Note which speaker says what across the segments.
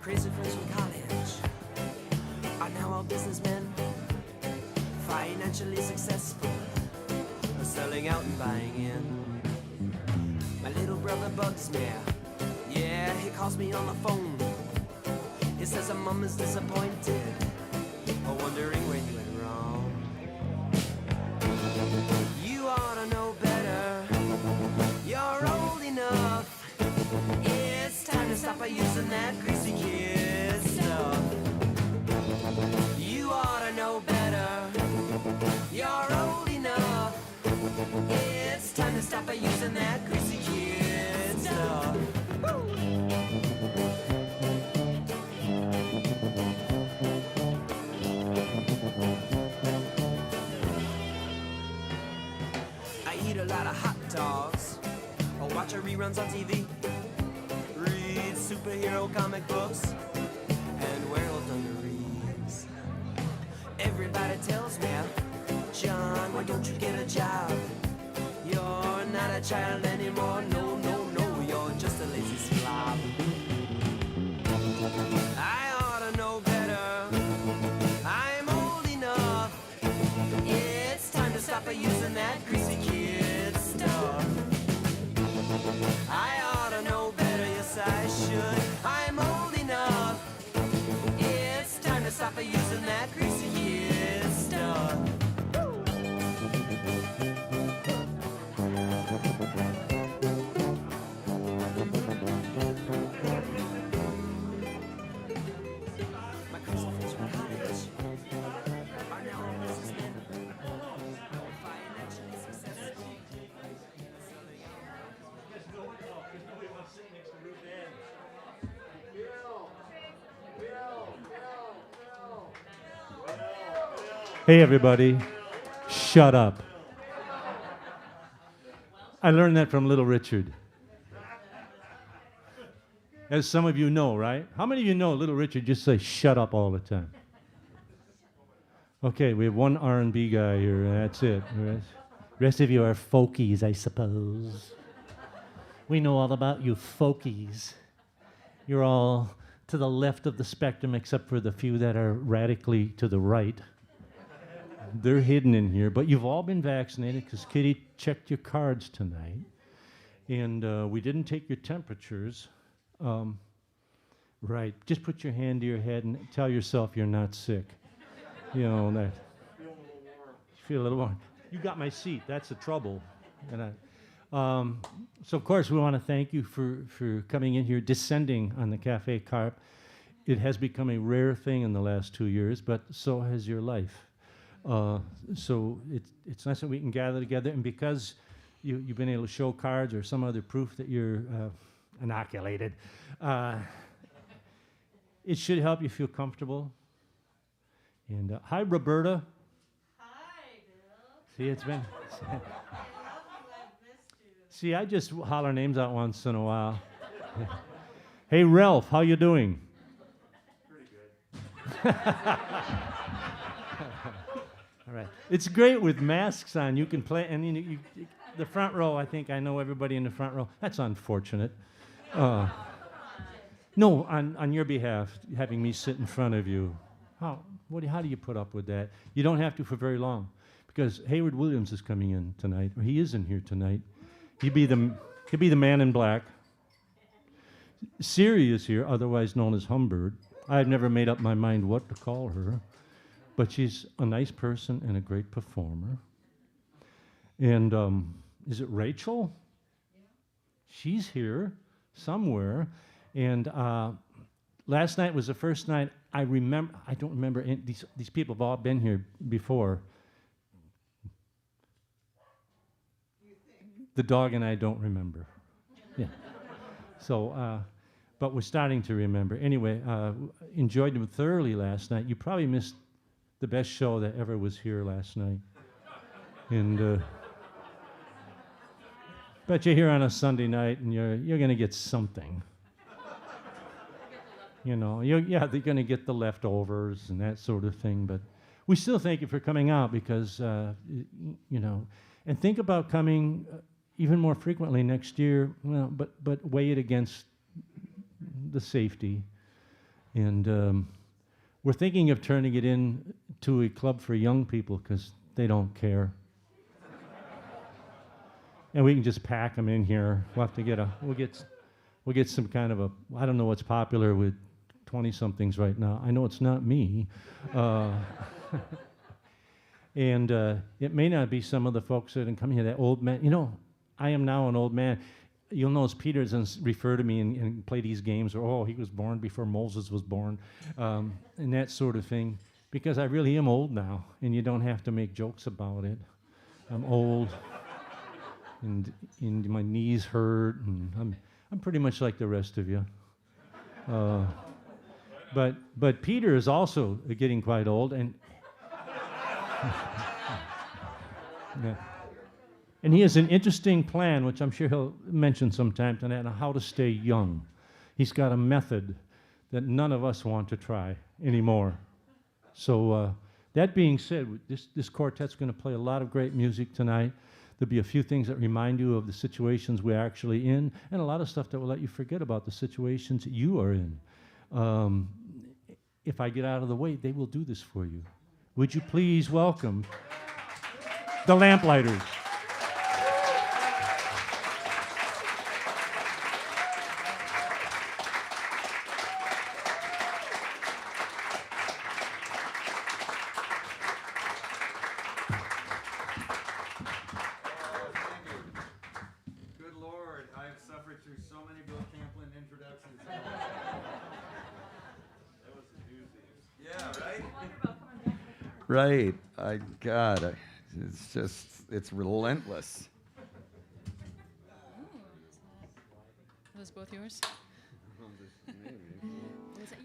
Speaker 1: crazy friends from college are now all businessmen, financially successful, selling out and buying in. My little brother bugs me, yeah, he calls me on the phone. He says her mom is disappointed, wondering where you went wrong. You ought to know better, you're old enough. It's time to stop using that greasy kid stuff. You ought to know better, you're old enough. It's time to stop using that greasy kid stuff. I eat a lot of hot dogs, or watch her reruns on TV, read superhero comic books, and wear old dungarees. Everybody tells me, John, why don't you get a job? You're not a child anymore, no, no, no, you're just a lazy slob. I ought to know better, I'm old enough. It's time to stop using that greasy kid stuff. I ought to know better, yes I should. I'm old enough. It's time to stop using that greasy kid stuff. My crazy friends from college are now all businessmen, financially successful.
Speaker 2: Hey, everybody, shut up. I learned that from Little Richard. As some of you know, right? How many of you know Little Richard just say shut up all the time? Okay, we have one R&B guy here, and that's it. The rest of you are folkies, I suppose. We know all about you folkies. You're all to the left of the spectrum, except for the few that are radically to the right. They're hidden in here, but you've all been vaccinated because Kitty checked your cards tonight, and we didn't take your temperatures. Right, just put your hand to your head and tell yourself you're not sick. You know, that. Feel a little warm. You got my seat, that's the trouble. And so of course we want to thank you for coming in here, descending on the Cafe Carp. It has become a rare thing in the last 2 years, but so has your life. So it's nice that we can gather together, and because you've been able to show cards or some other proof that you're inoculated, it should help you feel comfortable. And hi, Roberta.
Speaker 3: Hi, Bill.
Speaker 2: See, it's been.
Speaker 3: I love you. I've missed you.
Speaker 2: See, I just holler names out once in a while. Hey, Ralph, how you doing?
Speaker 4: Pretty good.
Speaker 2: All right. It's great with masks on. You can play, and the front row, I think I know everybody in the front row. That's unfortunate. No, on your behalf, having me sit in front of you. How do you put up with that? You don't have to for very long, because Hayward Williams is coming in tonight, or he is in here tonight. He'll be the man in black. Siri is here, otherwise known as Humbird. I've never made up my mind what to call her, but she's a nice person and a great performer. And is it Rachel? Yeah. She's here somewhere. And last night was the first night I don't remember, these people have all been here before. The dog and I don't remember. Yeah. So, but we're starting to remember. Anyway, enjoyed them thoroughly last night. You probably missed the best show that ever was here last night. And bet you're here on a Sunday night and you're going to get something. You know, they're going to get the leftovers and that sort of thing. But we still thank you for coming out because, you know, and think about coming even more frequently next year. Well, but weigh it against the safety. And we're thinking of turning it into a club for young people because they don't care. And we can just pack them in here. We'll have to we'll get some kind of I don't know what's popular with 20-somethings right now. I know it's not me. And it may not be some of the folks that come here, that old man. You know, I am now an old man. You'll notice Peter doesn't refer to me and play these games, or, oh, he was born before Moses was born, and that sort of thing, because I really am old now, and you don't have to make jokes about it. I'm old, and my knees hurt, and I'm pretty much like the rest of you. But Peter is also getting quite old, and yeah. And he has an interesting plan, which I'm sure he'll mention sometime tonight, on how to stay young. He's got a method that none of us want to try anymore. So that being said, this quartet's going to play a lot of great music tonight. There'll be a few things that remind you of the situations we're actually in, and a lot of stuff that will let you forget about the situations that you are in. If I get out of the way, they will do this for you. Would you please welcome the Lamplighters?
Speaker 5: Right. It's relentless.
Speaker 6: Are those both yours?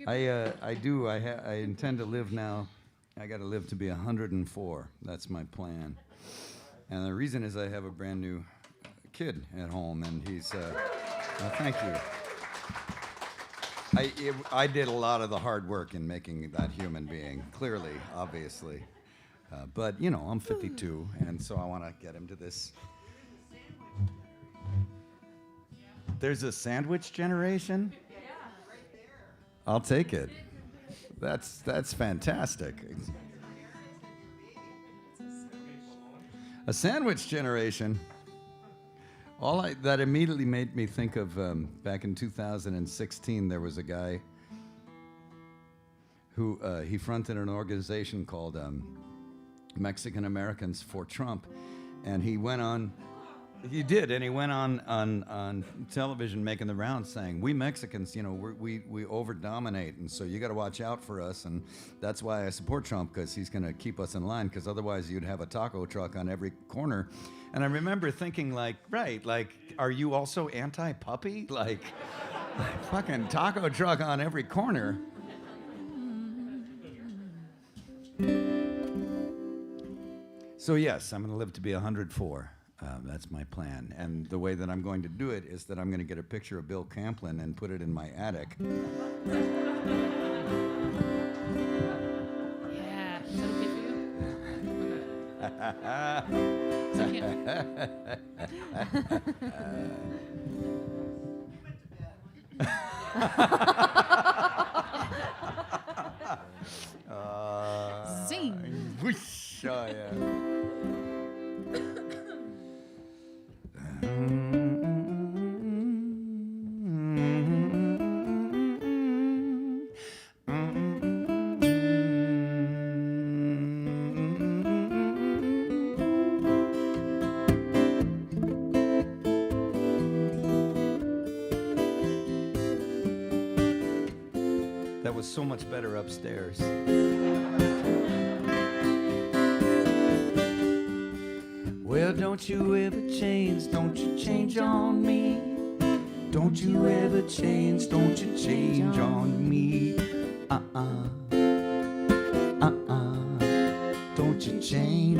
Speaker 5: I intend to live now. I got to live to be 104. That's my plan. And the reason is I have a brand new kid at home, and he's, thank you. I did a lot of the hard work in making that human being, clearly, obviously. But, you know, I'm 52, and so I want to get him to this. There's a sandwich generation? Yeah, right there. I'll take it. That's fantastic. A sandwich generation. That immediately made me think of back in 2016, there was a guy who he fronted an organization called Mexican Americans for Trump, and he went on television making the rounds saying, we Mexicans, you know, we over-dominate, and so you got to watch out for us, and that's why I support Trump, because he's going to keep us in line, because otherwise you'd have a taco truck on every corner. And I remember thinking, like, are you also anti-puppy? Like fucking taco truck on every corner. So yes, I'm going to live to be 104. That's my plan. And the way that I'm going to do it is that I'm going to get a picture of Bill Camplin and put it in my attic.
Speaker 6: Yeah, is that okay for you? Zing!
Speaker 5: Whoosh, oh, yeah. That was so much better upstairs. Well, don't you ever change, don't you change on me. Don't you ever change, don't you change on me. Don't you change.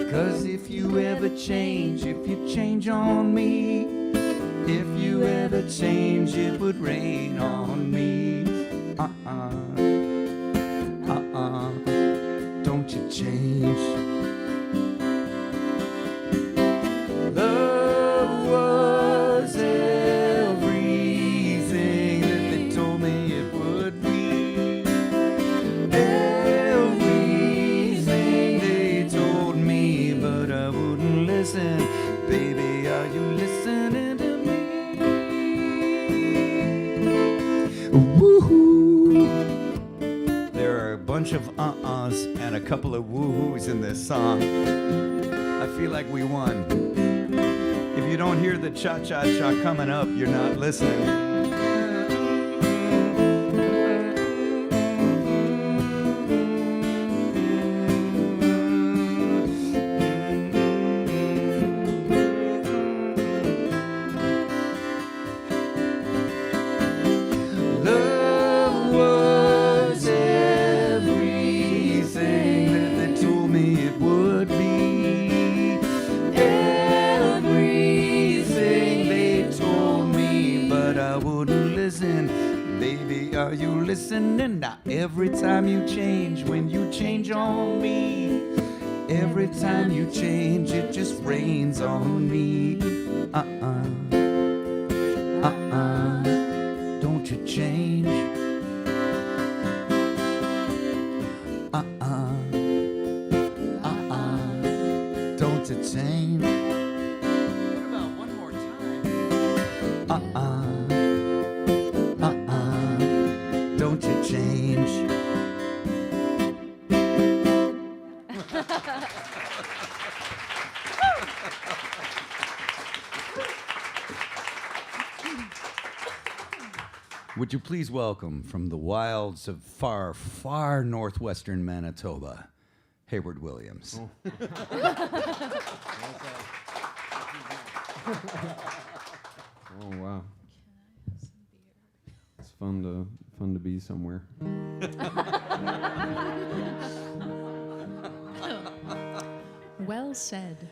Speaker 5: 'Cause if you ever change, if you change on me, if you ever change, it would rain on me. Don't you change. Love was everything wouldn't listen. Baby, are you listening to me? Woohoo! There are a bunch of uh-uhs and a couple of woohoos in this song. I feel like we won. If you don't hear the cha-cha-cha coming up, you're not listening. Are you listening? Now every time you change, when you change on me, every time you change, it just rains on me. Don't you change? Don't you change? What about one more time? Don't you change? Would you please welcome from the wilds of far, far northwestern Manitoba, Hayward Williams.
Speaker 7: Oh wow. It's fun to be somewhere.
Speaker 6: Well said.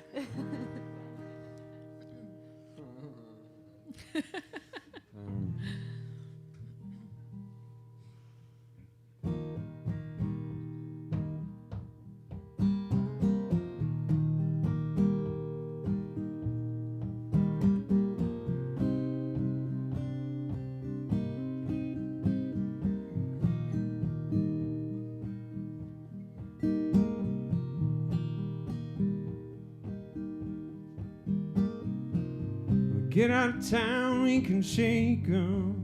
Speaker 7: Get out of town, we can shake 'em.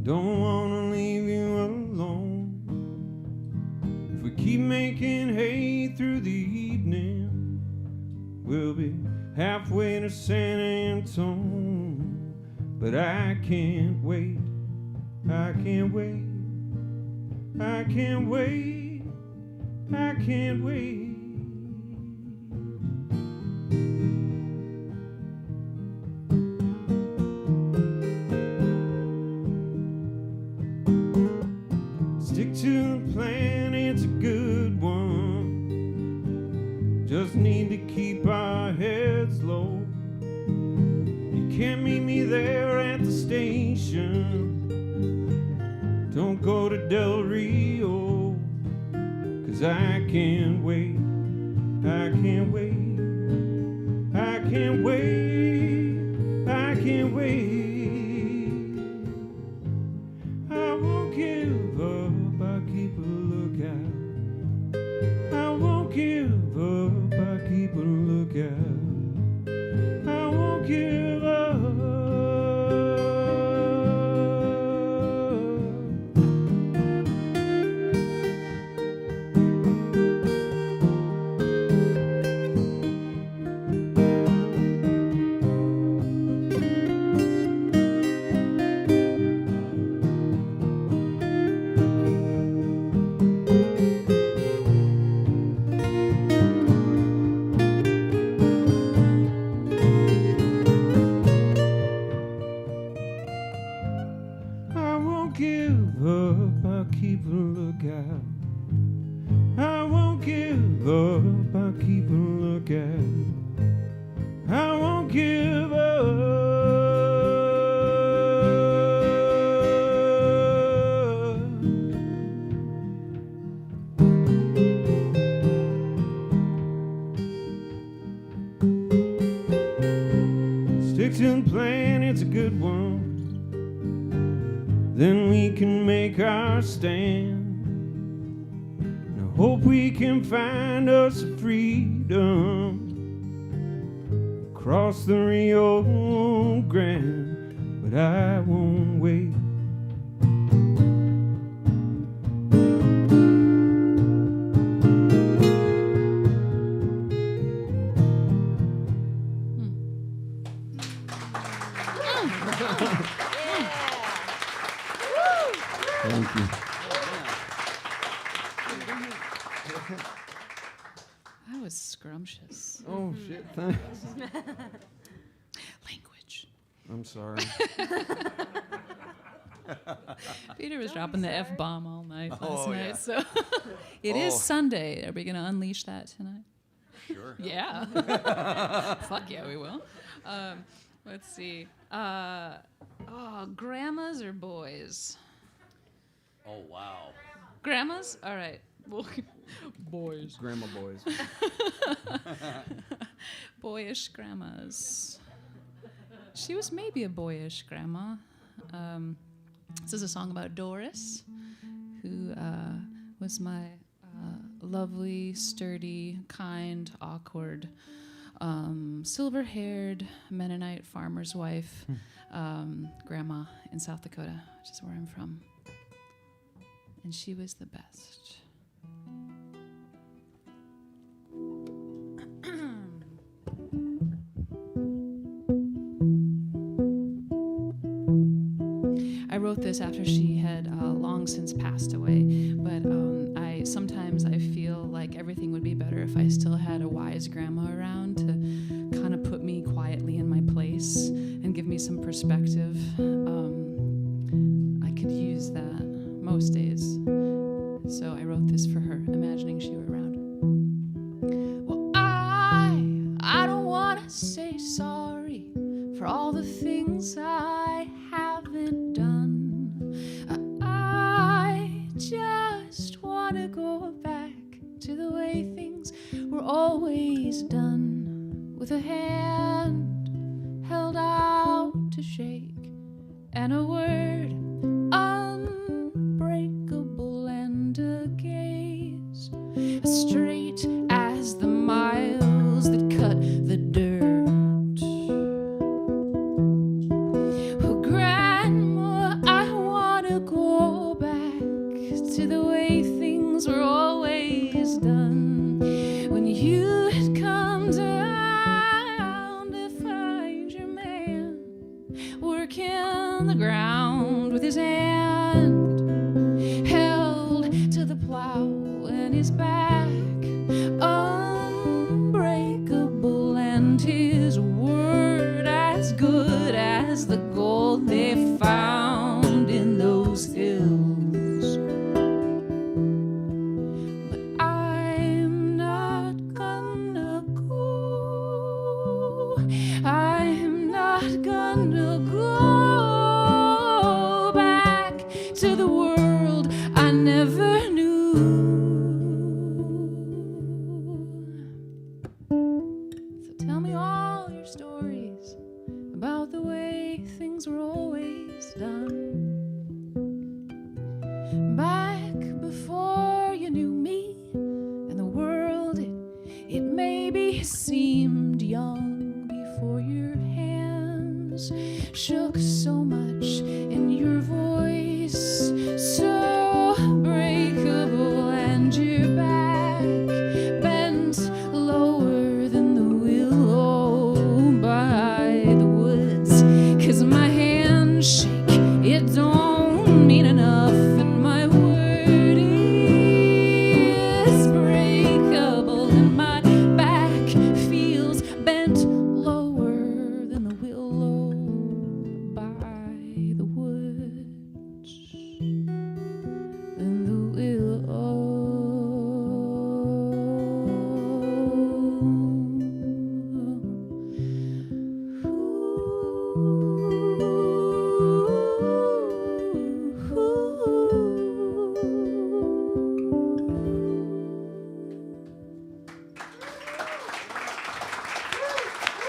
Speaker 7: Don't wanna leave you alone. If we keep making hay through the evening, we'll be halfway to San Antone. But I can't wait, I can't wait, I can't wait, I can't wait. Stick to the plan, it's a good one. Just need to keep our heads low. You can't meet me there at the station. Don't go to Del Rio, 'cause I can't wait, I can't wait, I can't wait, I can't wait. I won't give up, I'll keep a lookout. I won't give up, I'll keep a lookout. I won't give up. Give up, I'll keep a lookout. I won't give up, I'll keep a lookout. I won't give up. Stick to the plan, it's a good one. Then we can make our stand. And I hope we can find us a freedom cross the Rio Grande, but I won't wait. Thank you.
Speaker 6: That was scrumptious.
Speaker 7: Oh, shit, thanks.
Speaker 6: Language.
Speaker 7: I'm sorry.
Speaker 6: Peter was dropping the F-bomb all night last
Speaker 5: Oh,
Speaker 6: night,
Speaker 5: yeah.
Speaker 6: so it is
Speaker 5: Oh.
Speaker 6: Sunday. Are we going to unleash that tonight?
Speaker 5: Sure.
Speaker 6: Yeah. Fuck yeah, we will. Let's see. Grandmas or boys?
Speaker 5: Oh, wow.
Speaker 6: Grandmas? All right. Boys.
Speaker 7: Grandma boys.
Speaker 6: Boyish grandmas. She was maybe a boyish grandma. This is a song about Doris, who was my lovely, sturdy, kind, awkward, silver-haired Mennonite farmer's wife, grandma in South Dakota, which is where I'm from. And she was the best. I wrote this after she had long since passed away, but sometimes I feel like everything would be better if I still had a wise grandma around to kind of put me quietly in my place and give me some perspective. I could use that most days. So I wrote this for her, imagining she were around. Well, I don't want to say sorry for all the things I haven't done. I just want to go back to the way things were always done, with a hand held out to shake and a word unbreakable and a gaze as straight as the miles that cut the dirt. Oh, Grandma, I want to go back to the way things were always done, when you had come down to find your man working the ground with his hand held to the plow and his back unbreakable and his word as good as the gold they found in those hills. But I'm not gonna go. I'm not gonna go back to the world I never knew. So tell me all your stories about the way things were always done, back before you knew me and the world. It maybe seemed young before your hands shook so much in your voice, so breakable, and your back bent lower than the willow by the woods. 'Cause my handshake, it don't mean enough, and my word is breakable, and my back feels bent lower than the willow by the woods. Than the willow.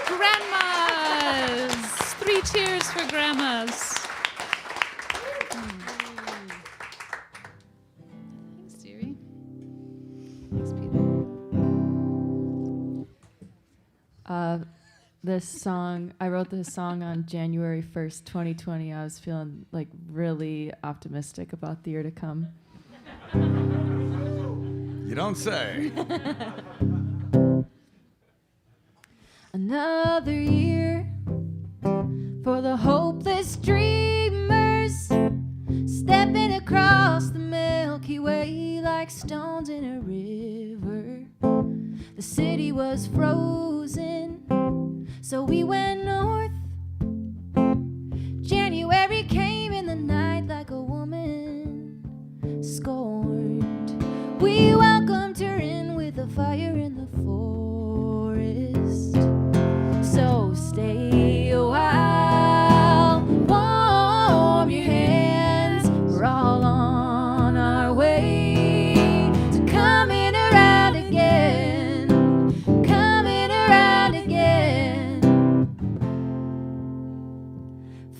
Speaker 6: Grandmas! 3 cheers for grandmas. Thanks, dearie. Thanks, Peter.
Speaker 8: this song. I wrote this song on January 1st, 2020. I was feeling like really optimistic about the year to come.
Speaker 5: You don't say.
Speaker 8: Another year for the hopeless dreamers, stepping across the Milky Way like stones in a river. The city was frozen, so we went north. January came in the night like a woman scorned. We welcomed her in with a fire in the forest. So stay a while, warm your hands. We're all on our way to coming around again, coming around again.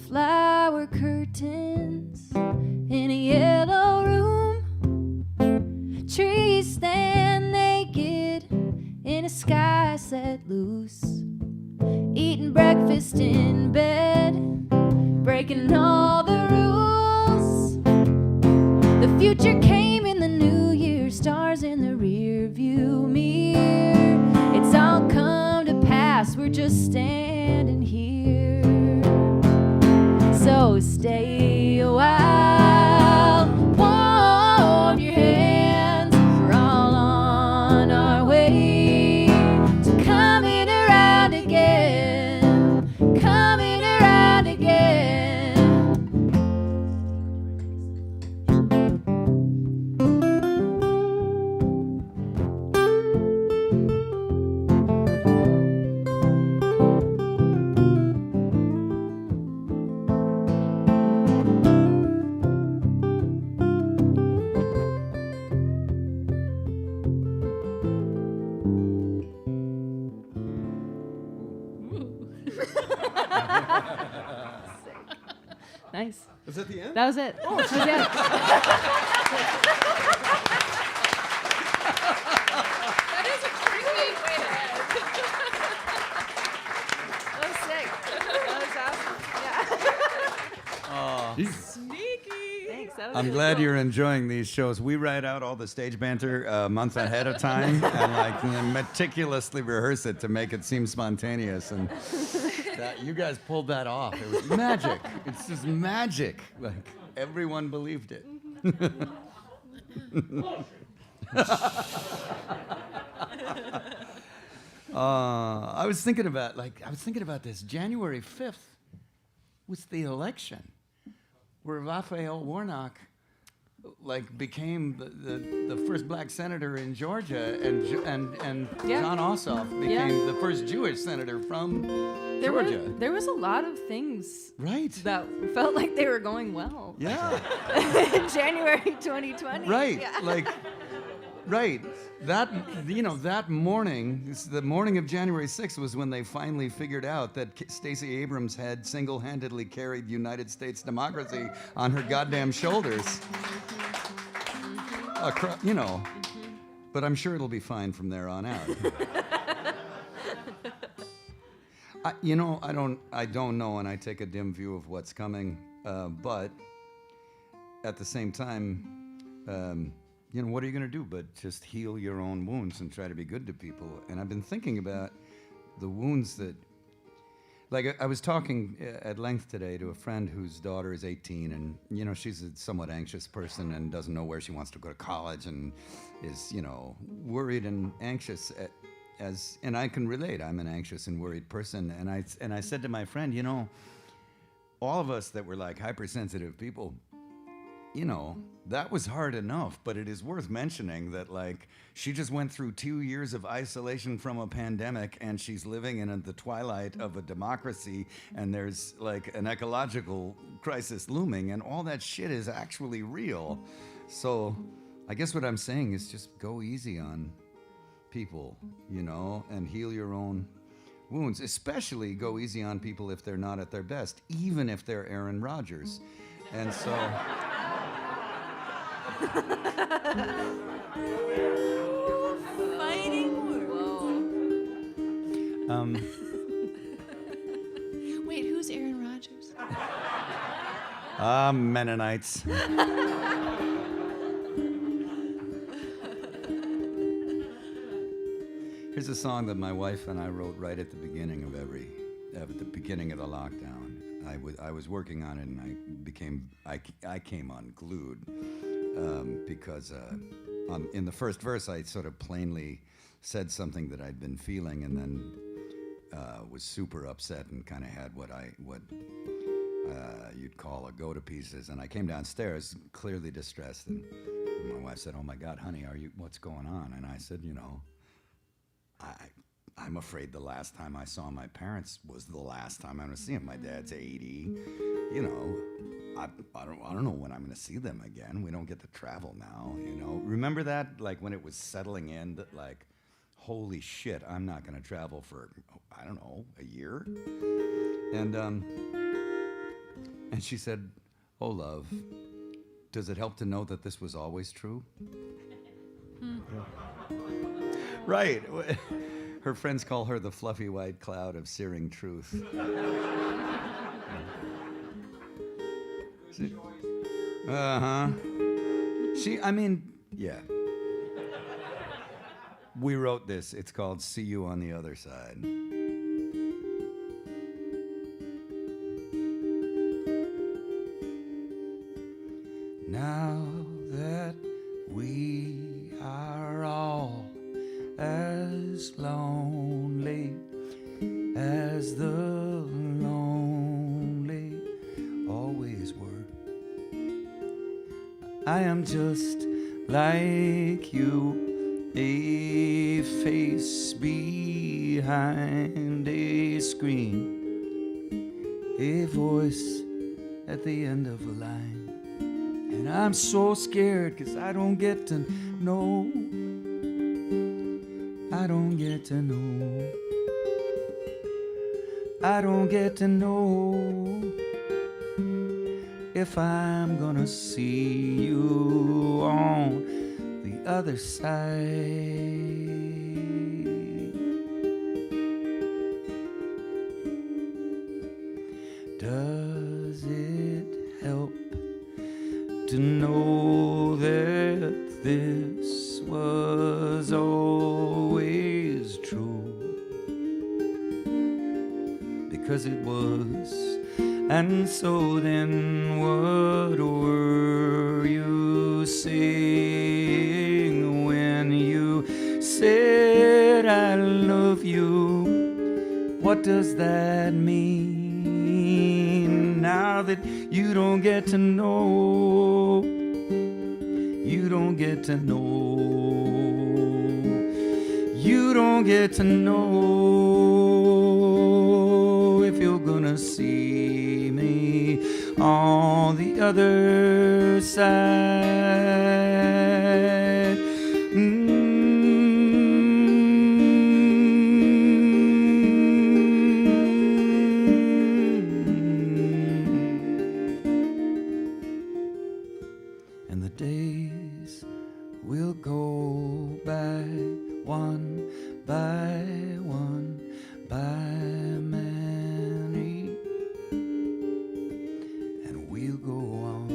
Speaker 8: Flower curtains in a yellow room, trees stand naked in a sky set loose. Eating breakfast in bed, breaking all the rules. The future came in the new year, stars in the rear view mirror. It's all come to pass, we're just standing here. So stay a while, warm your hands. We're all on our way to coming around again, coming around again. Nice.
Speaker 5: Was that the end?
Speaker 8: That was it. Oh, that was it.
Speaker 6: That is a creepy way to end.
Speaker 8: That was sick. That was awesome. Yeah.
Speaker 6: Sneaky.
Speaker 8: Thanks. That was
Speaker 5: I'm
Speaker 8: really
Speaker 5: glad
Speaker 8: cool.
Speaker 5: you're enjoying these shows. We write out all the stage banter a month ahead of time and like meticulously rehearse it to make it seem spontaneous. And that, you guys pulled that off. It was magic. It's just magic. Like everyone believed it. I was thinking about this. January 5th was the election, where Raphael Warnock became the first black senator in Georgia, and
Speaker 8: Yeah.
Speaker 5: John Ossoff became the first Jewish senator from Georgia.
Speaker 8: There was a lot of things
Speaker 5: Right.
Speaker 8: that felt like they were going well.
Speaker 5: Yeah.
Speaker 8: in January 2020.
Speaker 5: Right.
Speaker 8: Yeah.
Speaker 5: Right. That morning, the morning of January 6th was when they finally figured out that Stacey Abrams had single-handedly carried United States democracy on her goddamn shoulders. But I'm sure it'll be fine from there on out. I don't know, and I take a dim view of what's coming, but at the same time, what are you going to do but just heal your own wounds and try to be good to people? And I've been thinking about the wounds that, I was talking at length today to a friend whose daughter is 18, and, she's a somewhat anxious person and doesn't know where she wants to go to college and is, worried and anxious and I can relate. I'm an anxious and worried person. And I said to my friend, all of us that were hypersensitive people, that was hard enough, but it is worth mentioning that she just went through 2 years of isolation from a pandemic, and she's living in the twilight of a democracy, and there's an ecological crisis looming, and all that shit is actually real. So I guess what I'm saying is just go easy on people, and heal your own wounds. Especially go easy on people if they're not at their best, even if they're Aaron Rodgers. And so
Speaker 8: Fighting.
Speaker 5: Mennonites. Here's a song that my wife and I wrote right at the beginning of the beginning of the lockdown. I was working on it, and I came unglued because in the first verse I sort of plainly said something that I'd been feeling, and then was super upset and kind of had what you'd call a go to pieces. And I came downstairs clearly distressed, and my wife said, "Oh my God, honey, what's going on?" And I said, I'm afraid the last time I saw my parents was the last time I'm going to see them. My dad's 80. I don't know when I'm going to see them again. We don't get to travel now, Remember that, like, when it was settling in, that, like, holy shit, I'm not going to travel for, I don't know, a year? And she said, "Oh, love, does it help to know that this was always true?" Right. Her friends call her the fluffy white cloud of searing truth. Uh-huh. Yeah. We wrote this. It's called See You on the Other Side. Now that we are all as lonely as the lonely always were, I am just like you, a face behind a screen, a voice at the end of a line. And I'm so scared 'cause I don't get to know. I don't get to know. I don't get to know if I'm gonna see you on the other side. Does it help to know that this was always true? Because it was. And so then what were you saying when you said I love you? What does that mean now that you don't get to know? You don't get to know. You don't get to know if you're gonna see me on the other side. And the days will go by one by one, by many, and we'll go on,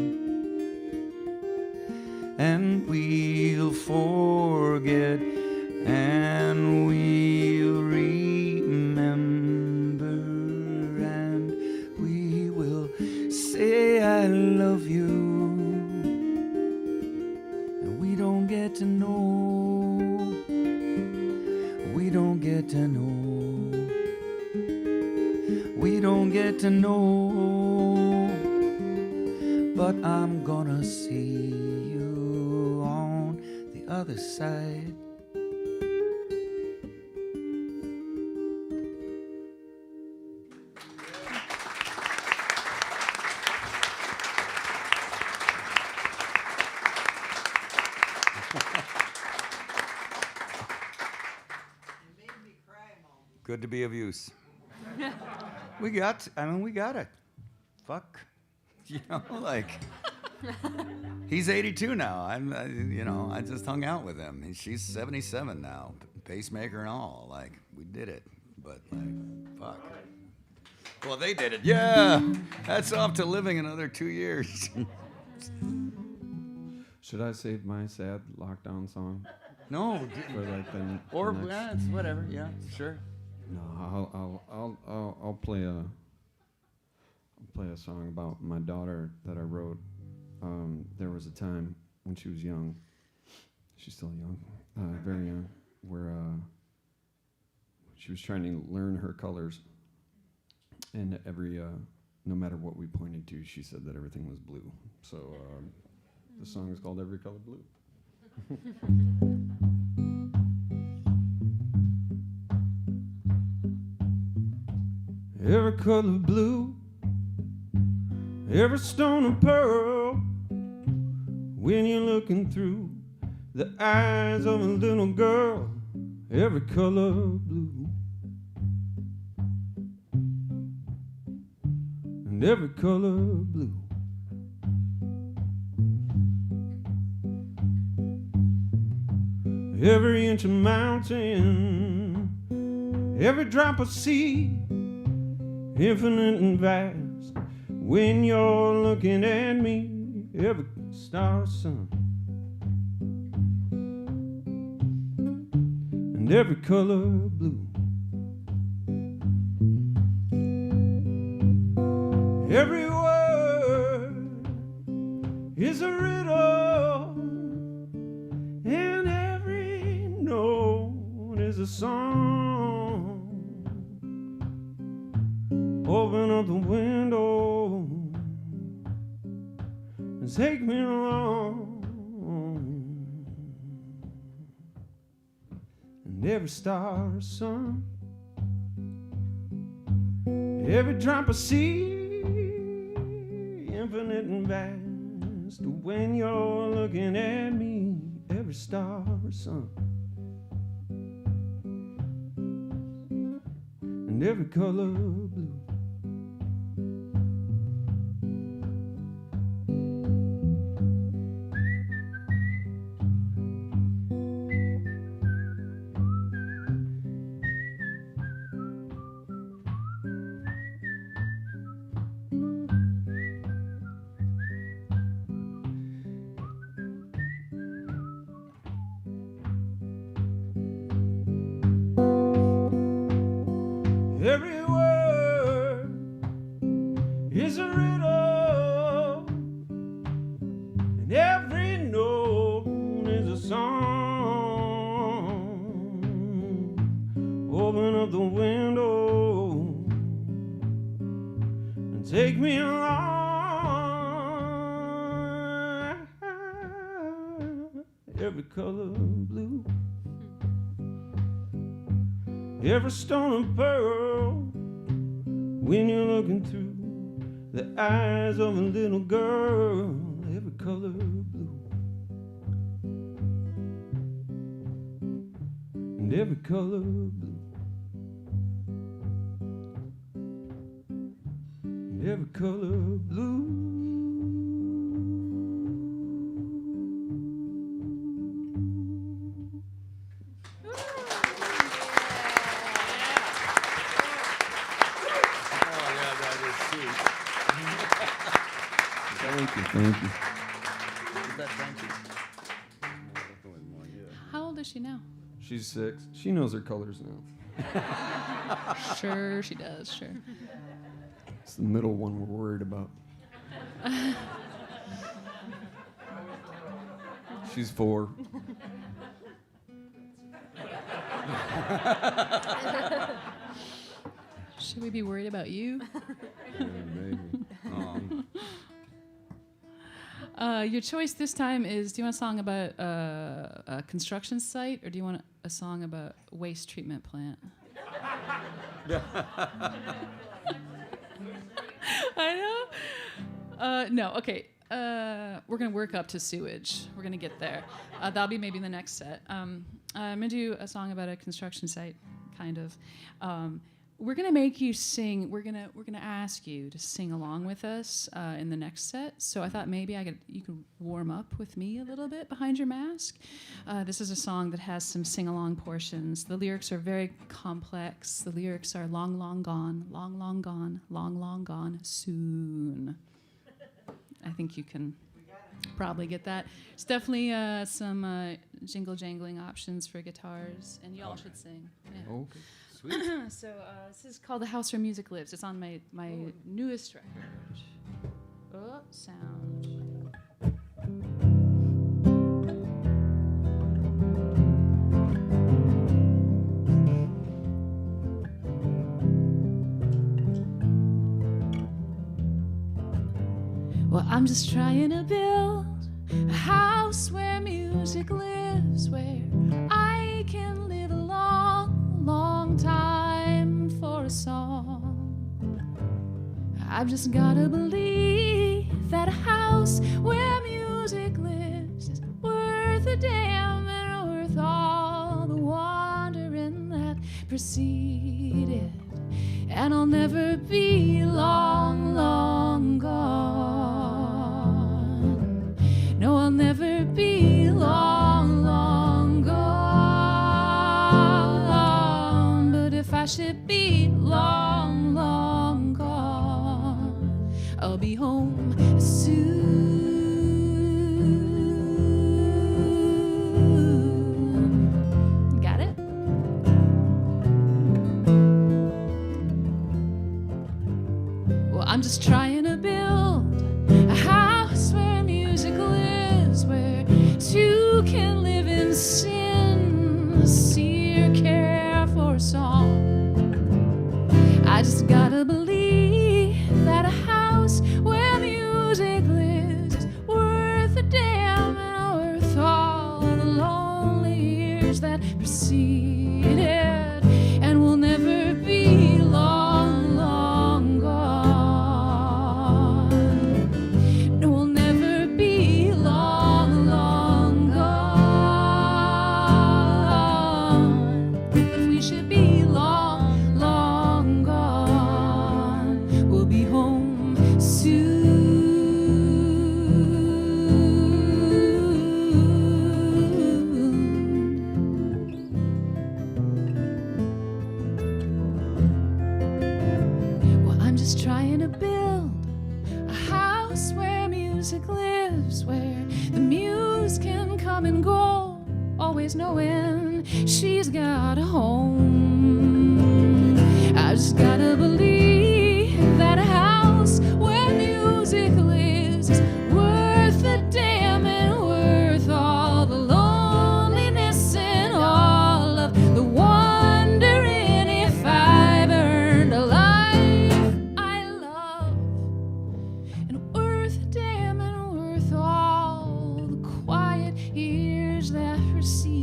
Speaker 5: and we'll forget, and we'll remember, and we will say I love you, and we don't get to know. We don't get to know. We don't get to know. But I'm gonna see you on the other side. Good to be of use. we got it. Fuck. Like, he's 82 now. I just hung out with him. She's 77 now, pacemaker and all. Like, we did it. But, like, fuck. Well, they did it. Yeah. Hats off to living another 2 years.
Speaker 7: Should I save my sad lockdown song
Speaker 5: No.
Speaker 7: for like the
Speaker 5: Or
Speaker 7: the next?
Speaker 5: yeah, it's whatever. Yeah, sure.
Speaker 7: No, I'll play a song about my daughter that I wrote. There was a time when she was young. She's still young, very young, where she was trying to learn her colors, and no matter what we pointed to, she said that everything was blue. So the song is called "Every Color Blue." Every color blue, every stone and pearl. When you're looking through the eyes of a little girl, every color blue, and every color blue. Every inch of mountain, every drop of sea, infinite and vast. When you're looking at me, every star, sun, and every color blue. Every word is a riddle, and every note is a song. Open up the window and take me along. And every star, sun, every drop of sea, infinite and vast. When you're looking at me, every star, sun, and every color blue. Every word is a riddle, and every note is a song. Open up the window and take me along. Every color blue, every stone and pearl. When you're looking through the eyes of a little girl, every color blue, and every color blue, and every color blue. Thank you.
Speaker 6: How old is she now?
Speaker 7: She's 6. She knows her colors now.
Speaker 6: Sure, she does. Sure.
Speaker 7: It's the middle one we're worried about. She's 4.
Speaker 6: Should we be worried about you?
Speaker 7: Yeah, maybe.
Speaker 6: Your choice this time is: do you want a song about a construction site, or do you want a song about waste treatment plant? I know. No, okay. We're gonna work up to sewage. We're gonna get there. That'll be maybe the next set. I'm gonna do a song about a construction site, kind of. we're gonna make you sing. We're gonna ask you to sing along with us in the next set. So I thought maybe you could warm up with me a little bit behind your mask. This is a song that has some sing along portions. The lyrics are very complex. The lyrics are long, long gone, long, long gone, long, long gone, soon. I think you can probably get that. It's definitely some jingle jangling options for guitars, and y'all should sing. Yeah.
Speaker 5: Okay, sweet.
Speaker 6: So this is called The House Where Music Lives. It's on my newest record. Oh, sound. Well, I'm just trying to build a house where music lives, where I can live a long, long time for a song. I've just gotta believe that a house where music lives is worth a damn and worth all the wandering that preceded. And I'll never be long, long gone. No, I'll never be long, long gone. But if I should be long, long gone, I'll be home soon. Got it? Well, I'm just trying to build a house where music lives, where two can live in sincere care for a song. I just gotta believe that a house where music lives is worth a damn and worth all the lonely years that preceded, and will never be long, long gone. No, we'll never be long, long gone. But if we should be long, long gone, we'll be home soon. Well, I'm just trying to build a house where music lives, where the muse can come and go, always knowing she's got a home. I just gotta believe that a house where music lives is worth a damn and worth all the loneliness and all of the wondering if I've earned a life I love, and worth a damn and worth all the quiet years that preceded.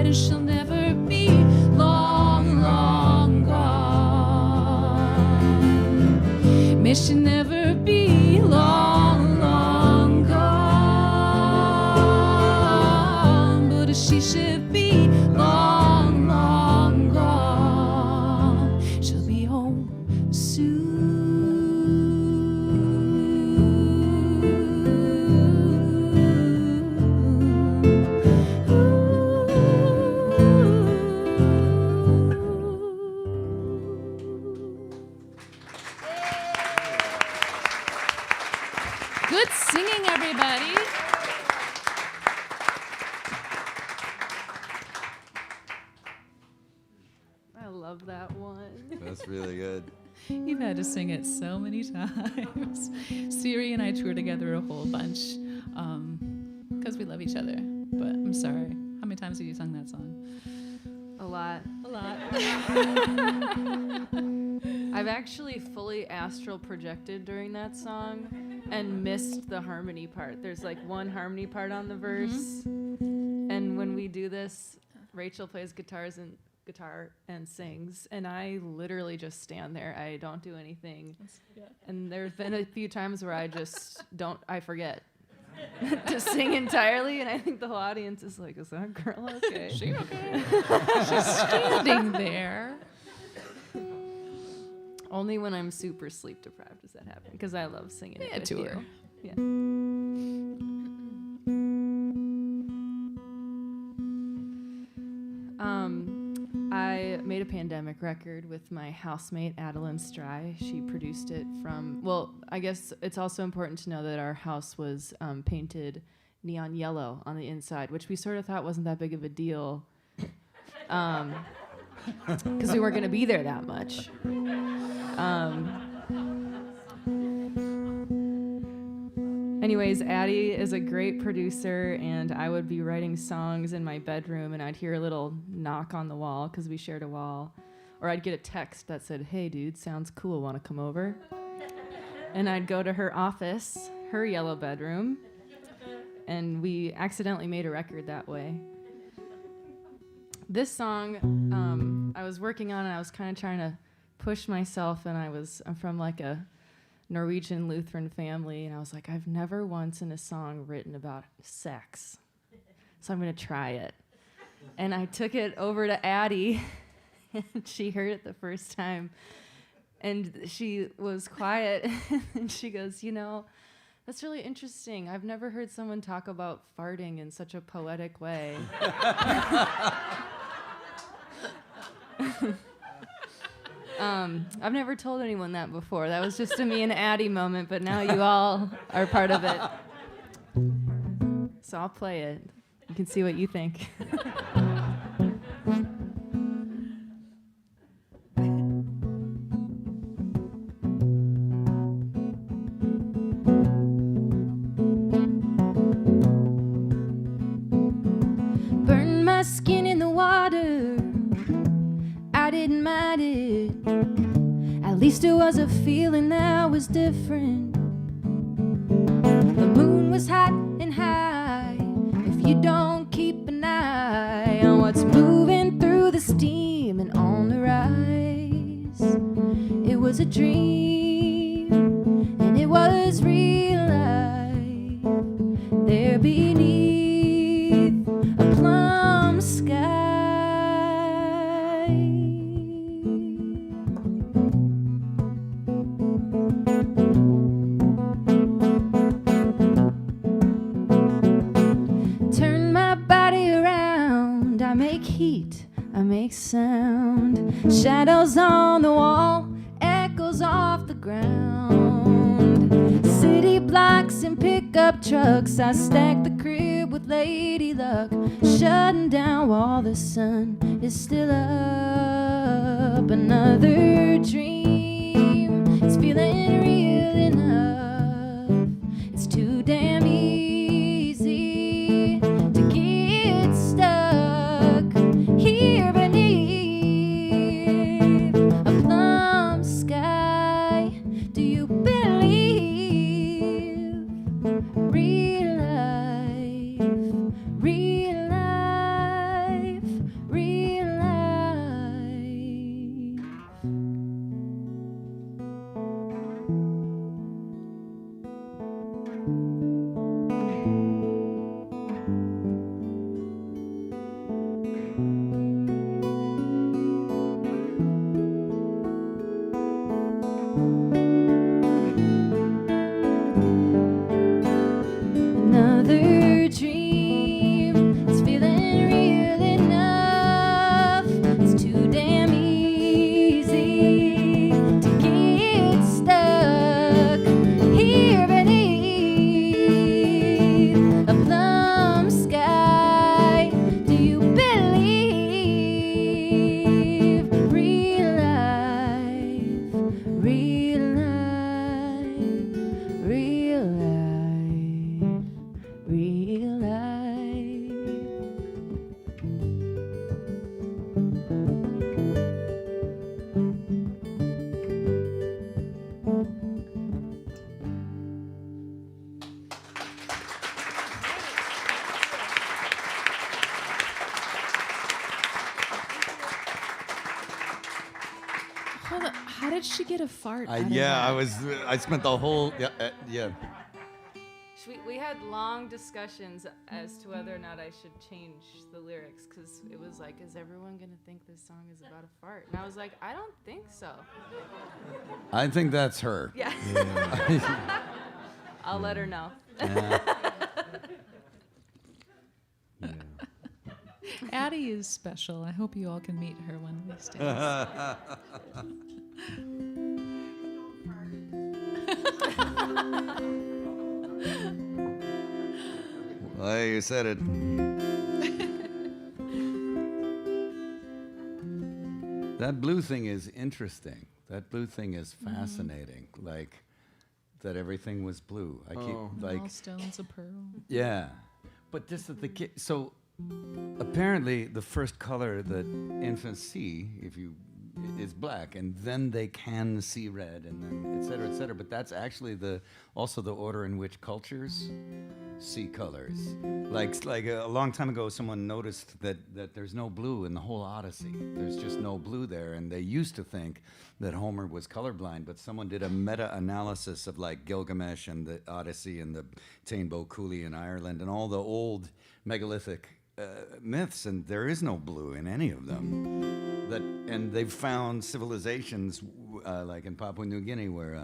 Speaker 6: And she'll never be long, long gone. May she never be long, long gone. But if she should be long, long gone, she'll be home Good singing, everybody. I love that one.
Speaker 5: That's really good.
Speaker 6: You've had to sing it so many times. Siri and I tour together a whole bunch because we love each other. But I'm sorry. How many times have you sung that song?
Speaker 9: A lot.
Speaker 6: A lot.
Speaker 9: I've actually fully astral projected during that song and missed the harmony part. There's like one harmony part on the verse. And when we do this, Rachel plays guitar and sings, and I literally just stand there. I don't do anything. And there's been a few times where I just I forget. to sing entirely, and I think the whole audience is like, "Is that girl okay?"
Speaker 6: Is she okay? She's standing there.
Speaker 9: Only when I'm super sleep deprived does that happen, because I love singing it with
Speaker 6: to
Speaker 9: you.
Speaker 6: her.
Speaker 9: Yeah. I made a pandemic record with my housemate Adeline Stry. She produced it from. Well, I guess it's also important to know that our house was painted neon yellow on the inside, which we sort of thought wasn't that big of a deal, because we weren't going to be there that much. Anyways, Addie is a great producer, and I would be writing songs in my bedroom, and I'd hear a little knock on the wall because we shared a wall, or I'd get a text that said, "Hey, dude, sounds cool. Want to come over?" And I'd go to her office, her yellow bedroom, and we accidentally made a record that way. This song I was working on, and I was kind of trying to push myself, and I'm from like a Norwegian Lutheran family, and I was like, I've never once in a song written about sex, so I'm gonna try it. And I took it over to Addie, and she heard it the first time, and she was quiet, and she goes, "That's really interesting. I've never heard someone talk about farting in such a poetic way." I've never told anyone that before. That was just a me and Addie moment, but now you all are part of it. So I'll play it. You can see what you think.
Speaker 8: Burned my skin in the water, I didn't mind it. At least it was a feeling that was different. The moon was hot and high. If you don't keep an eye on what's moving through the steam and on the rise, it was a dream, and it was real life there beneath a plum sky. I make sound, shadows on the wall, echoes off the ground. City blocks and pickup trucks, I stack the crib with lady luck, shutting down while the sun is still up. Another dream, it's feeling real enough. It's too damn easy to get stuck here beneath a plum sky. Do you believe real life, real life, real life? Another dream, it's feeling real enough. It's too damn easy to get stuck here beneath a plum sky. Do you believe real life, real life, real life, real life?
Speaker 6: Hold on. How did she get a fart? out of
Speaker 5: I
Speaker 6: that?
Speaker 5: spent the whole, yeah.
Speaker 9: we had long discussions as to whether or not I should change the lyrics, because it was like, is everyone going to think this song is about a fart? And I was like, I don't think so.
Speaker 5: I think that's her.
Speaker 9: Yeah. I'll let her know.
Speaker 6: Addie is special. I hope you all can meet her one of these days.
Speaker 5: Well, you said it. That blue thing is interesting. That blue thing is fascinating. Like that everything was blue. I keep like
Speaker 6: all stones of pearl.
Speaker 5: yeah, but just that the kid. So apparently, the first color that infants see, is black, and then they can see red, and then et cetera, et cetera. But that's actually also the order in which cultures see colors. Like a long time ago, someone noticed that there's no blue in the whole Odyssey. There's just no blue there, and they used to think that Homer was colorblind, but someone did a meta-analysis of like Gilgamesh and the Odyssey and the Tainbo Cooley in Ireland and all the old megalithic myths, and there is no blue in any of them. And they've found civilizations like in Papua New Guinea where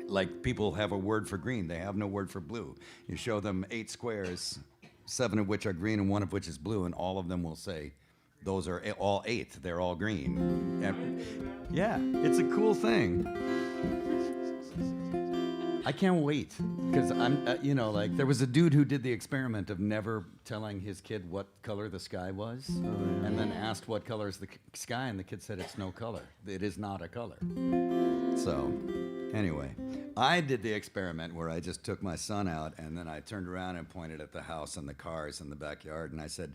Speaker 5: like people have a word for green, they have no word for blue. You show them 8 squares, 7 of which are green and 1 of which is blue, and all of them will say, those are all 8, they're all green. And yeah, it's a cool thing. I can't wait, because I'm, like there was a dude who did the experiment of never telling his kid what color the sky was, and then asked what color is the sky, and the kid said it's no color. It is not a color. So, anyway, I did the experiment where I just took my son out, and then I turned around and pointed at the house and the cars in the backyard, and I said,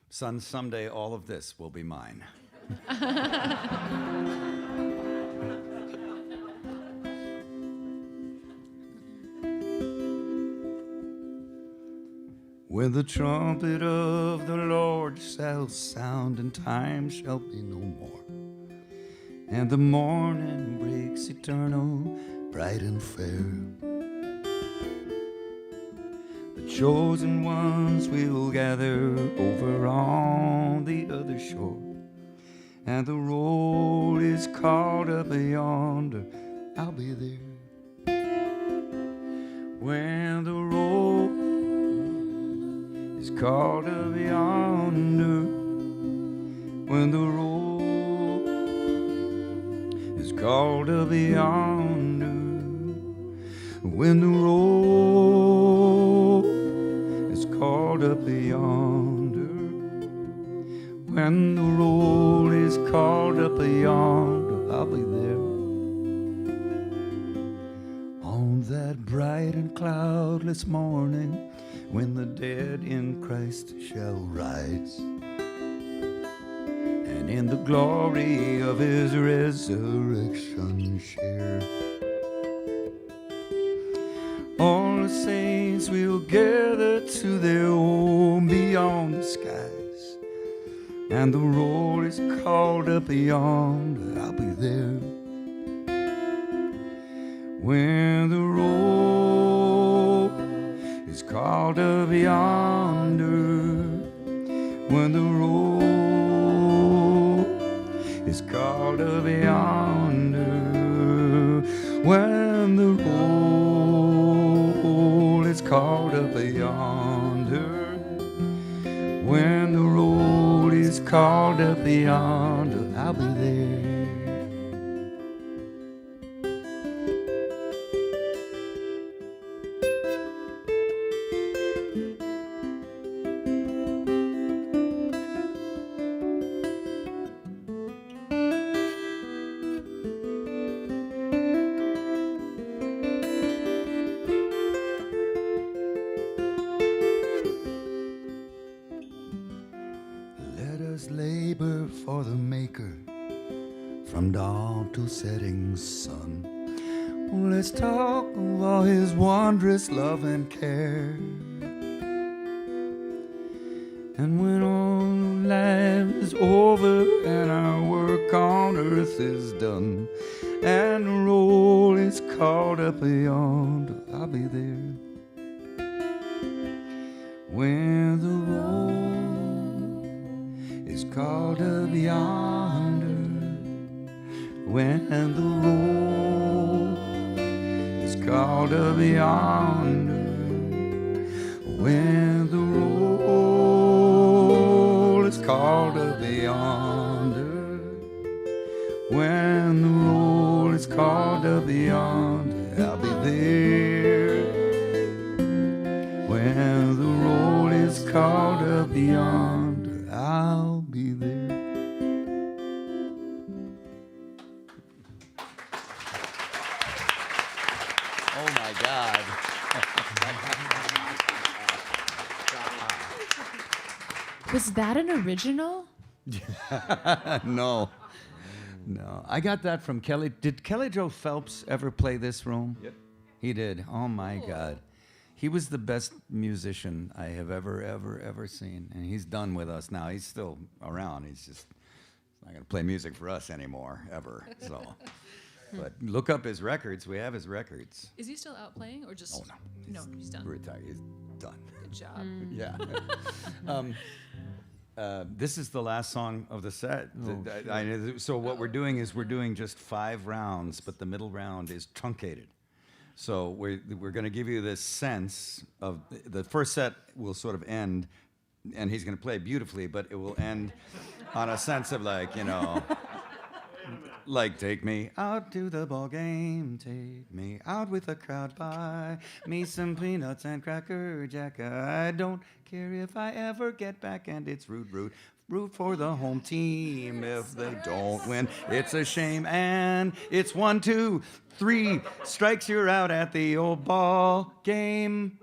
Speaker 5: son, someday all of this will be mine. When the trumpet of the Lord shall sound, and time shall be no more, and the morning breaks eternal, bright and fair, the chosen ones will gather over on the other shore, and the roll is called up yonder, I'll be there. When the roll is called up yonder, when the roll is called up yonder, when the roll is called up yonder, when the roll is called up yonder, I'll be there. On that bright and cloudless morning, when the dead in Christ shall rise, and in the glory of his resurrection share, all the saints will gather to their home beyond the skies, and the roll is called up yonder, I'll be there. When the roll is called up yonder, when the roll is called up yonder, when the roll is called up yonder, when the roll is called up yonder, I'll be there. Labor for the Maker from dawn to setting sun. Let's talk of all his wondrous love and care. And when all life is over and our work on earth is done, and the roll is called up yonder, I'll be there. where the road is called up yonder, when the road is called up yonder, when the road is called up yonder, when the road is called up yonder, I'll be there. When the road is called up yonder, I'll be there. Oh my God.
Speaker 6: Was that an original?
Speaker 5: No. No. I got that from Kelly. Did Kelly Joe Phelps ever play this room?
Speaker 4: Yep.
Speaker 5: He did. Oh my God. He was the best musician I have ever seen. And he's done with us now. He's still around. He's just not going to play music for us anymore, ever. So, but look up his records. We have his records.
Speaker 6: Is he still out playing or just?
Speaker 5: Oh, no.
Speaker 6: No, he's done.
Speaker 5: Retired. He's done.
Speaker 6: Good job.
Speaker 5: Yeah. This is the last song of the set. So what we're doing is we're doing just 5 rounds, but the middle round is truncated. So we're going to give you this sense of the first set will sort of end, and he's going to play beautifully, but it will end on a sense of like, you know, like take me out to the ball game, take me out with the crowd, buy me some peanuts and cracker jack. I don't care if I ever get back, and it's root for the home team. If they don't win, it's a shame, and it's 1, 2, 3 strikes, you're out at the old ball game.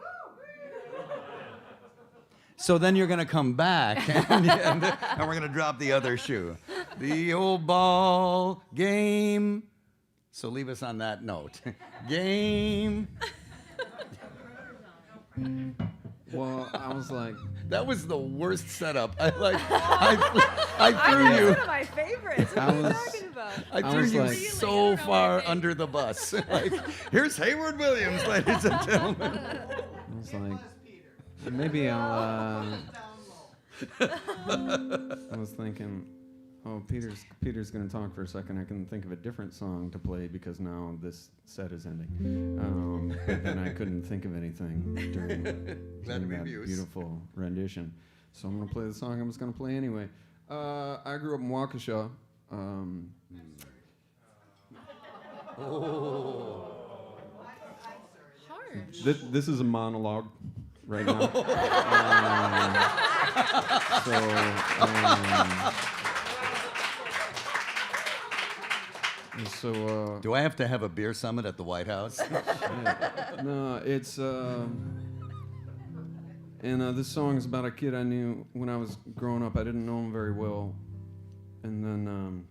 Speaker 5: So then you're going to come back, and we're going to drop the other shoe. The old ball game. So leave us on that note. Game.
Speaker 7: Well, I was like,
Speaker 5: That was the worst setup. I threw
Speaker 9: That's
Speaker 5: you.
Speaker 9: one of my favorites. What are you talking about?
Speaker 5: I threw
Speaker 7: was
Speaker 5: you
Speaker 7: like-
Speaker 5: so far under the bus. Like, here's Hayward Williams, ladies and gentlemen.
Speaker 7: I was like, maybe I'll. I was thinking, oh, Peter's going to talk for a second. I can think of a different song to play because now this set is ending. But then I couldn't think of anything during that beautiful rendition. So I'm going to play the song I was going to play anyway. I grew up in Waukesha.
Speaker 6: Harsh.
Speaker 7: This is a monologue right now. So
Speaker 5: Do I have to have a beer summit at the White House?
Speaker 7: no, it's and this song is about a kid I knew when I was growing up. I didn't know him very well, and then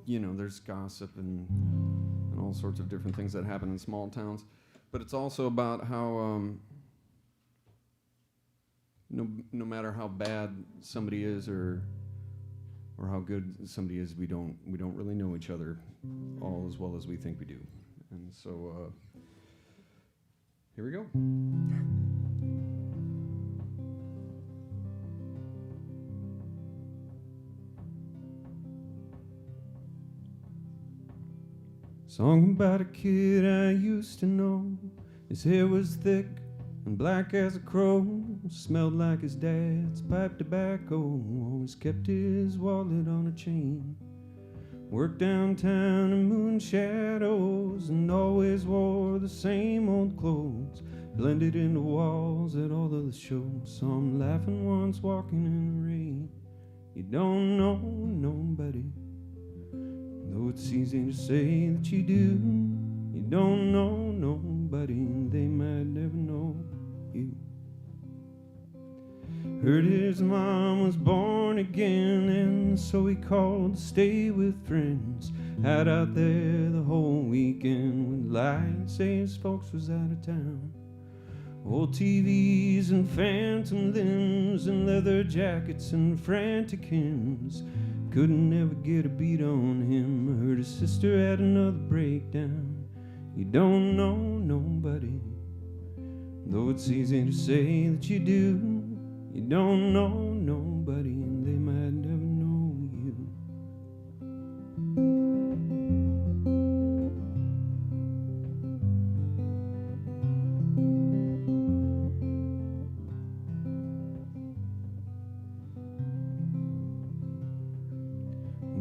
Speaker 7: you know, there's gossip and all sorts of different things that happen in small towns. But it's also about how no matter how bad somebody is or how good somebody is, we don't really know each other all as well as we think we do. And so here we go. Song about a kid I used to know. His hair was thick and black as a crow. Smelled like his dad's pipe tobacco. Always kept his wallet on a chain. Worked downtown in moon shadows and always wore the same old clothes. Blended into walls at all of the shows. Saw him laughing once walking in the rain. You don't know nobody, though it's easy to say that you do. You don't know nobody, and they might never know you. Heard his mom was born again, and so he called to stay with friends. Had out there the whole weekend, would lie and say his folks was out of town. Old TVs and phantom limbs and leather jackets and frantic hymns. Couldn't ever get a beat on him. Heard his sister had another breakdown. You don't know nobody, Though it's easy to say that you do, you don't know nobody and they might never know you.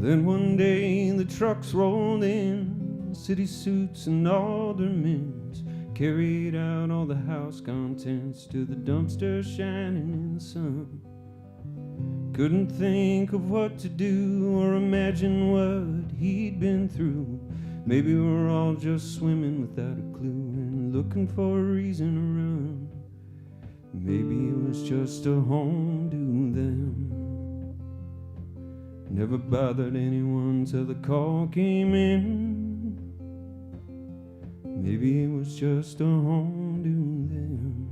Speaker 7: Then one day the trucks rolled in, city suits and aldermen's, carried out all the house contents to the dumpster shining in the sun. Couldn't think of what to do or imagine what he'd been through. Maybe we're all just swimming without a clue and looking for a reason to run. Maybe it was just a home to them. Never bothered anyone till the call came in. Maybe it was just a home to them.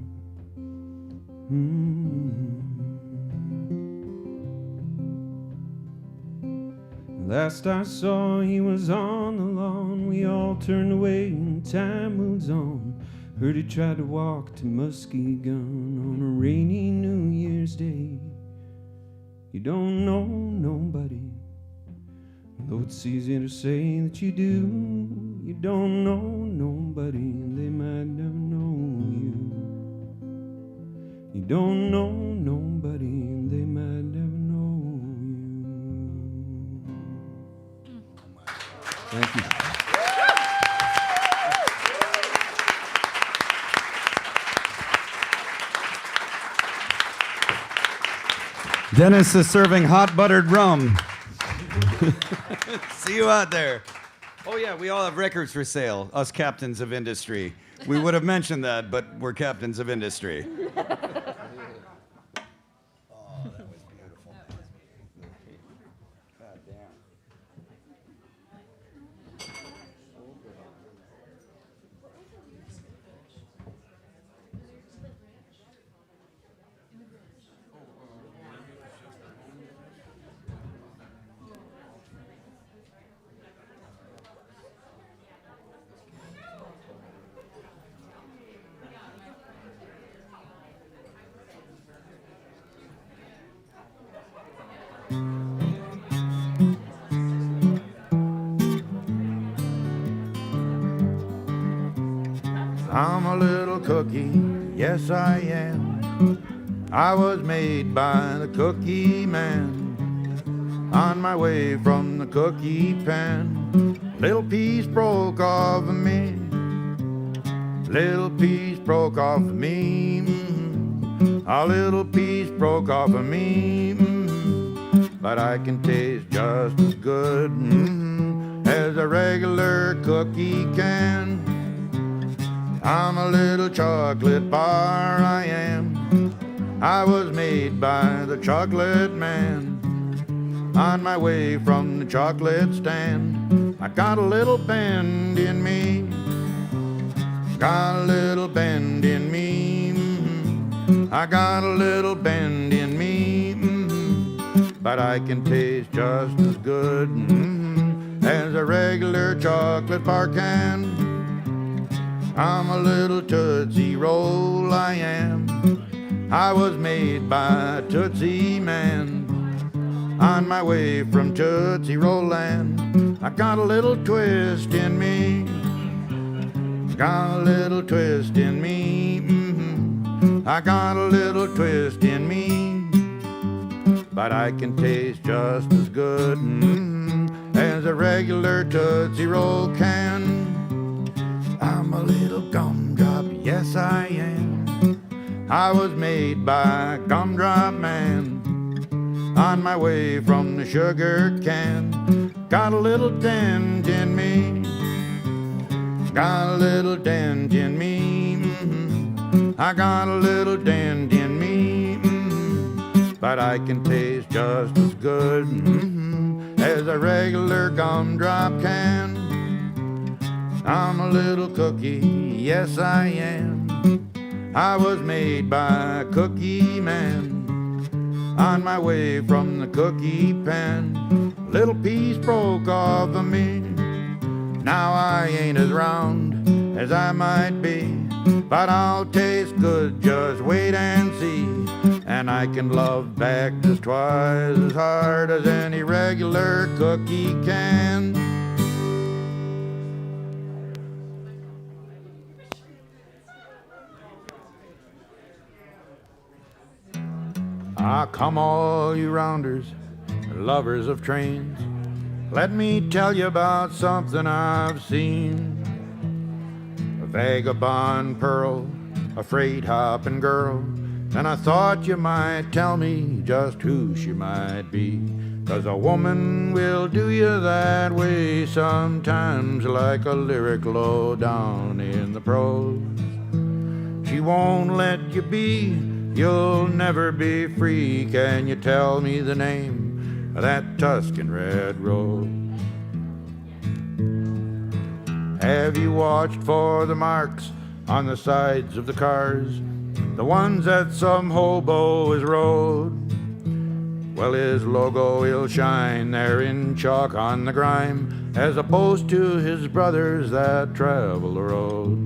Speaker 7: Last I saw, he was on the lawn. We all turned away and time moves on. Heard he tried to walk to Muskegon on a rainy New Year's Day. You don't know nobody, though it's easy to say that you do. You don't know nobody and they might never know you. You don't know nobody and they might never know you. Thank you.
Speaker 5: Dennis is serving hot buttered rum. See you out there. Oh yeah, we all have records for sale, us captains of industry. We would have mentioned that, but we're captains of industry. Oh, that was beautiful. God damn.
Speaker 10: I'm a little cookie, yes I am. I was made by the cookie man. On my way from the cookie pan, little piece broke off of me. Little piece broke off of me. A little piece broke off of me. But I can taste just as good as a regular cookie can. I'm a little chocolate bar, I am. I was made by the chocolate man. On my way from the chocolate stand, I got a little bend in me. Got a little bend in me. I got a little bend in me. But I can taste just as good as a regular chocolate bar can. I'm a little Tootsie Roll, I am. I was made by a Tootsie man. On my way from Tootsie Roll Land, I got a little twist in me. Got a little twist in me. I got a little twist in me. But I can taste just as good as a regular Tootsie Roll can. I'm a little gumdrop, yes I am. I was made by a gumdrop man. On my way from the sugar can, got a little dent in me. Got a little dent in me. I got a little dent in me. But I can taste just as good as a regular gumdrop can. I'm a little cookie, yes I am. I was made by a cookie man. On my way from the cookie pan, little piece broke off of me. Now I ain't as round as I might be. but I'll taste good, just wait and see. And I can love back just twice as hard as any regular cookie can. Ah, come all you rounders, lovers of trains, let me tell you about something I've seen. A vagabond pearl, a freight hopping girl, and I thought you might tell me just who she might be. 'Cause a woman will do you that way sometimes, like a lyric low down in the prose. She won't let you be, you'll never be free. Can you tell me the name of that Tuscan red rose? Have you watched for the marks on the sides of the cars, the ones that some hobo has rode? Well, his logo will shine there in chalk on the grime, as opposed to his brothers that travel the road.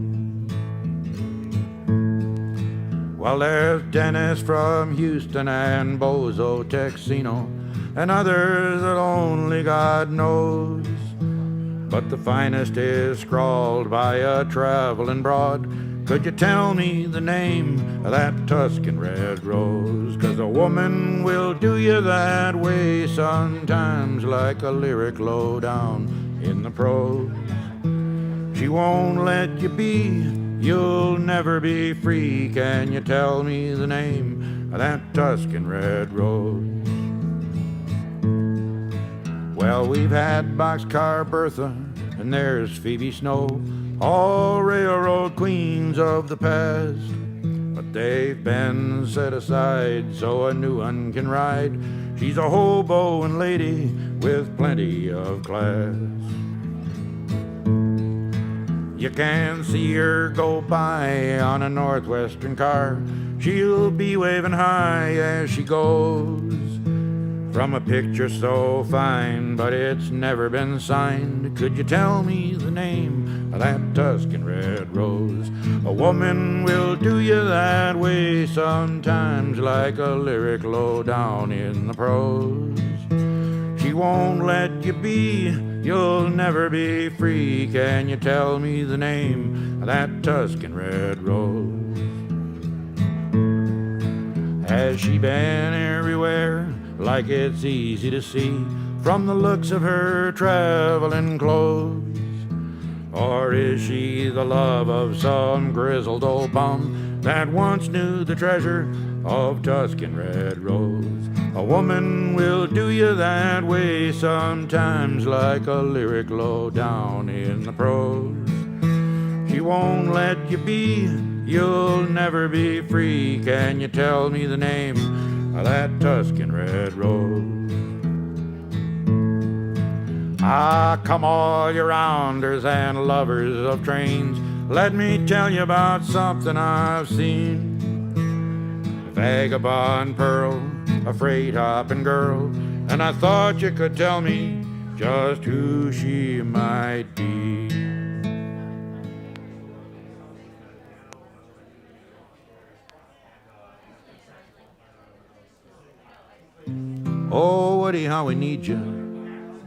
Speaker 10: Well, there's Dennis from Houston and Bozo Texino, and others that only God knows. But the finest is scrawled by a traveling broad. Could you tell me the name of that Tuscan red rose? 'Cause a woman will do you that way sometimes, like a lyric low down in the prose. She won't let you be, you'll never be free. Can you tell me the name of that Tuscan red rose? Well, we've had Boxcar Bertha, and there's Phoebe Snow, all railroad queens of the past. But they've been set aside so a new one can ride. She's a hoboing lady with plenty of class. You can see her go by on a northwestern car. She'll be waving high as she goes, from a picture so fine, but it's never been signed. Could you tell me the name of that Tuscan red rose? A woman will do you that way sometimes, like a lyric low down in the prose. She won't let you be, you'll never be free. Can you tell me the name of that Tuscan red rose? Has she been everywhere, like it's easy to see from the looks of her traveling clothes? Or is she the love of some grizzled old bum that once knew the treasure of Tuscan red rose? A woman will do you that way sometimes, like a lyric low down in the prose. She won't let you be, you'll never be free. Can you tell me the name of that Tuscan red rose? Ah, come all you rounders and lovers of trains, let me tell you about something I've seen. A vagabond pearl, a freight hopping girl, and I thought you could tell me just who she might be. Oh, Woody, how we need you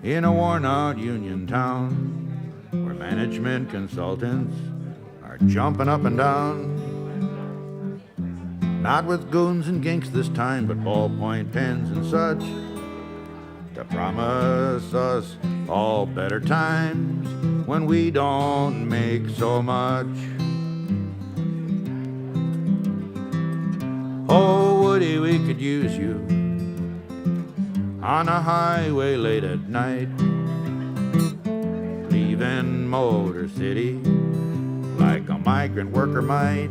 Speaker 10: in a worn-out union town, where management consultants are jumping up and down. Not with goons and ginks this time, but ballpoint pens and such, to promise us all better times when we don't make so much. Oh, Woody, we could use you on a highway late at night, leaving Motor City like a migrant worker might.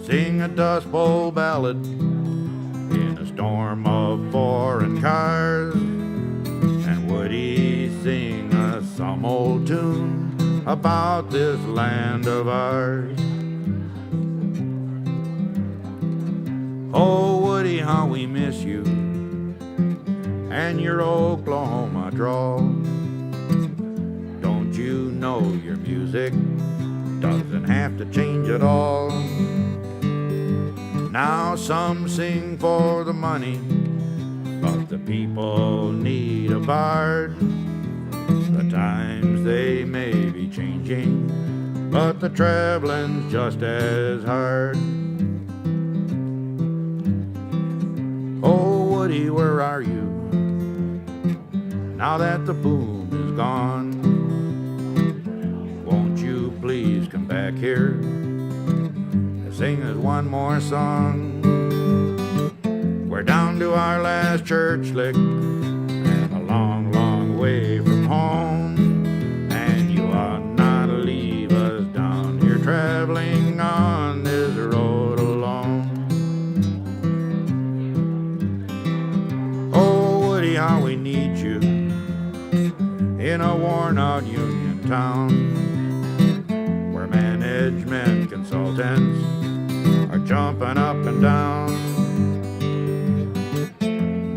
Speaker 10: Sing a Dust Bowl ballad in a storm of foreign cars, and Woody sing us some old tune about this land of ours. Oh, Woody, how we miss you and your Oklahoma drawl. Don't you know your music doesn't have to change at all. Now some sing for the money, but the people need a bard. The times they may be changing, but the traveling's just as hard. Oh, Woody, where are you? Now that the boom is gone, won't you please come back here and sing us one more song? We're down to our last church lick and a long, long way from home, and you ought not to leave us down here traveling on this road alone. Oh, Woody, how we need you in a worn-out union town, where management consultants are jumping up and down.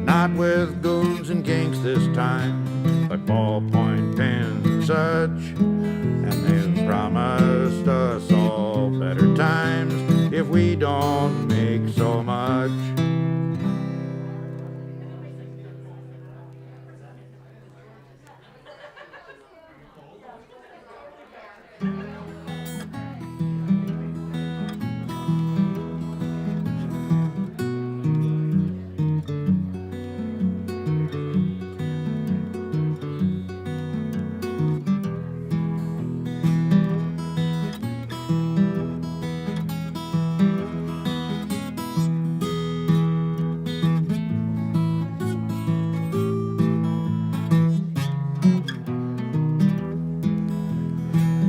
Speaker 10: Not with goons and kinks this time, but ballpoint pens and such. And they've promised us all better times if we don't make so much.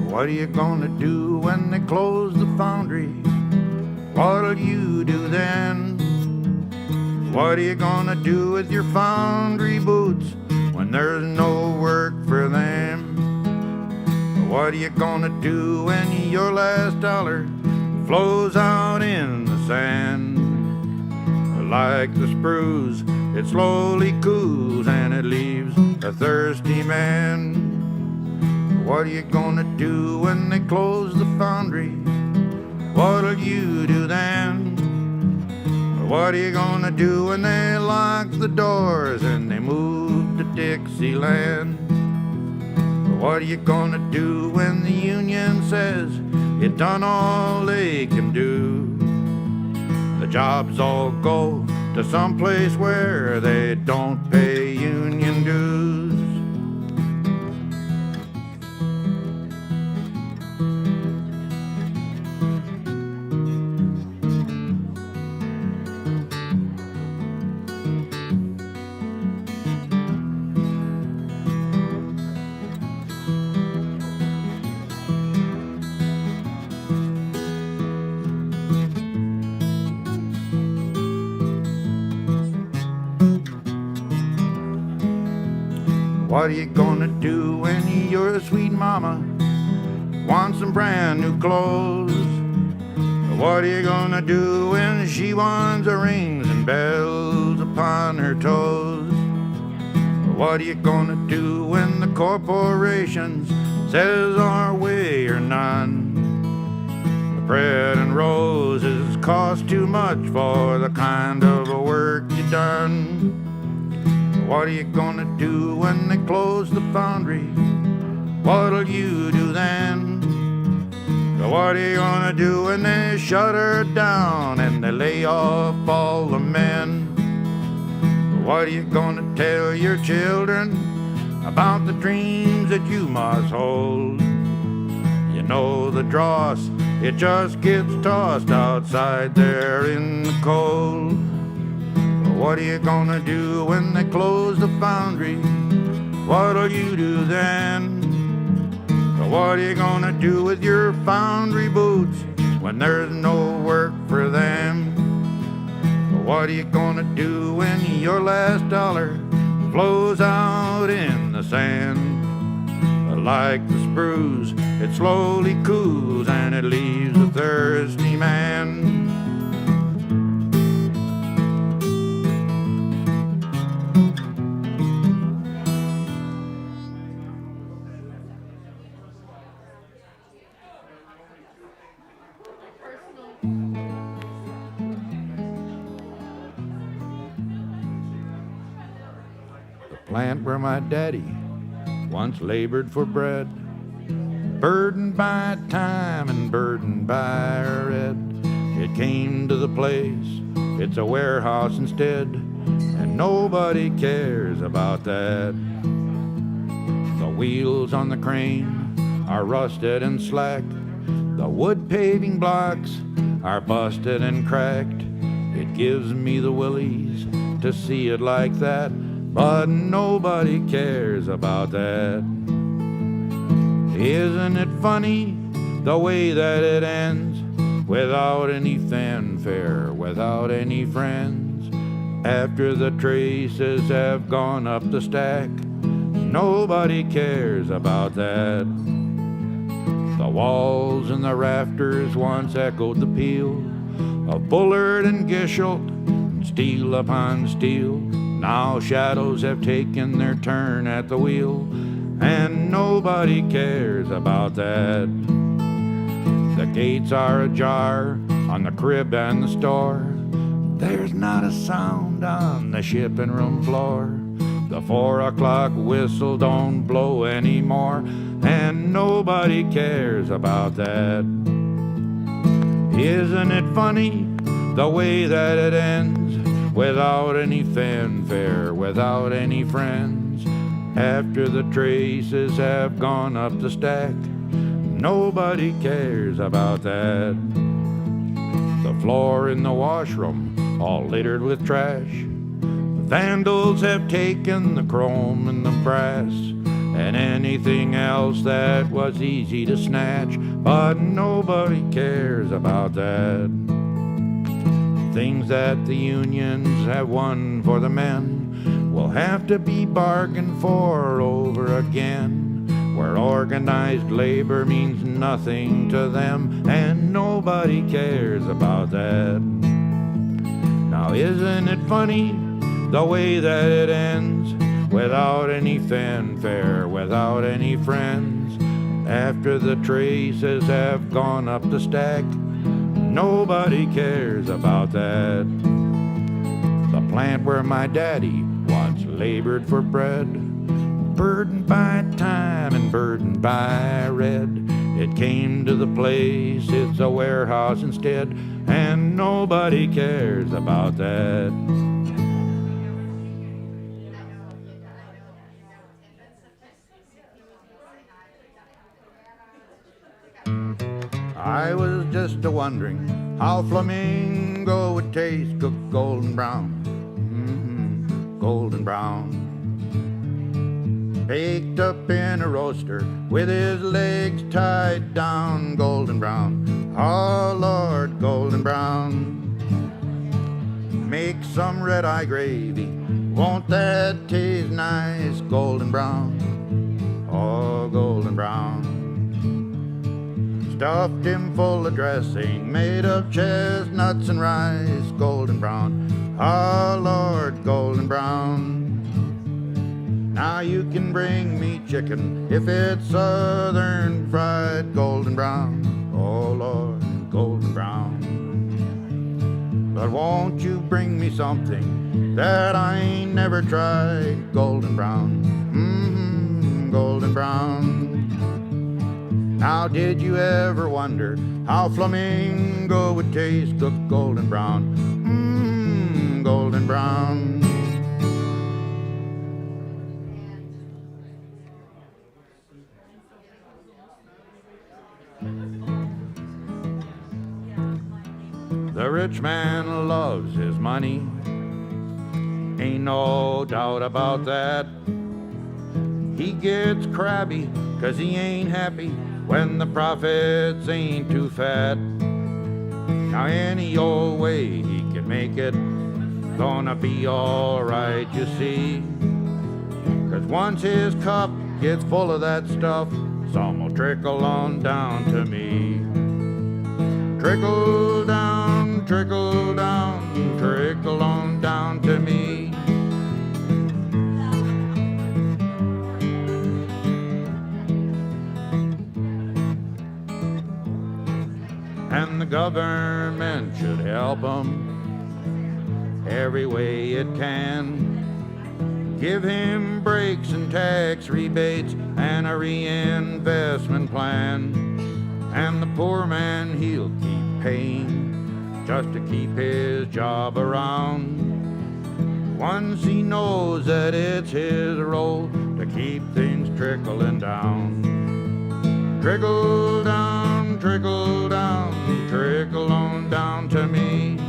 Speaker 10: What are you gonna do when they close the foundry? What'll you do then? What are you gonna do with your foundry boots when there's no work for them? What are you gonna do when your last dollar flows out in the sand? Like the spruce, it slowly cools and it leaves a thirsty man. What are you gonna do when they close the foundry? What'll you do then? What are you gonna do when they lock the doors and they move to Dixieland? What are you gonna do when the union says it done all they can do? The jobs all go to some place where they don't pay union dues. What are you gonna do when your sweet mama wants some brand new clothes? What are you gonna do when she wants her rings and bells upon her toes? What are you gonna do when the corporations says our way or none? The bread and roses cost too much for the kind of work you done. What are you gonna do when they close the foundry? What'll you do then? What are you gonna do when they shut her down and they lay off all the men? What are you gonna tell your children about the dreams that you must hold? You know the dross, it just gets tossed outside there in the cold. What are you gonna do when they close the foundry? What'll you do then? What are you gonna do with your foundry boots when there's no work for them? What are you gonna do when your last dollar flows out in the sand? Like the spruce, it slowly cools and it leaves a thirsty man. plant where my daddy once labored for bread. Burdened by time and burdened by red, it came to the place, it's a warehouse instead, and nobody cares about that. The wheels on the crane are rusted and slacked, the wood paving blocks are busted and cracked. It gives me the willies to see it like that, but nobody cares about that. Isn't it funny the way that it ends, without any fanfare, without any friends? After the traces have gone up the stack, nobody cares about that. The walls and the rafters once echoed the peal of Bullard and Gishult, steel upon steel. Now shadows have taken their turn at the wheel, and nobody cares about that. The gates are ajar on the crib and the store. There's not a sound on the shipping room floor. The 4 o'clock whistle don't blow anymore, and nobody cares about that. Isn't it funny the way that it ends, without any fanfare, without any friends? After the traces have gone up the stack, nobody cares about that. The floor in the washroom all littered with trash. Vandals have taken the chrome and the brass and anything else that was easy to snatch, but nobody cares about that. Things that the unions have won for the men will have to be bargained for over again, where organized labor means nothing to them, and nobody cares about that. Now isn't it funny the way that it ends, without any fanfare, without any friends? After the traces have gone up the stack, nobody cares about that. The plant where my daddy once labored for bread, burdened by time and burdened by red, it came to the place, it's a warehouse instead, and nobody cares about that. I was just a-wondering how flamingo would taste cooked golden brown, golden brown. Baked up in a roaster with his legs tied down, golden brown. Oh Lord, golden brown. Make some red-eye gravy, won't that taste nice, golden brown? Oh, golden brown. Stuffed him full of dressing made of chestnuts and rice, golden brown. Oh Lord, golden brown. Now you can bring me chicken if it's southern fried, golden brown. Oh Lord, golden brown. But won't you bring me something that I ain't never tried, golden brown. Golden brown. Now did you ever wonder how flamingo would taste cooked golden brown? Golden brown. The rich man loves his money, ain't no doubt about that. He gets crabby 'cause he ain't happy when the profits ain't too fat. Now any old way he can make it, gonna be alright, you see. 'Cause once his cup gets full of that stuff, some will trickle on down to me. Trickle down, trickle down, trickle on down to me. And the government should help 'em every way it can. Give him breaks and tax rebates and a reinvestment plan. And the poor man, he'll keep paying just to keep his job around. Once he knows that it's his role to keep things trickling down. Trickle down, trickle down, trickle on down to me.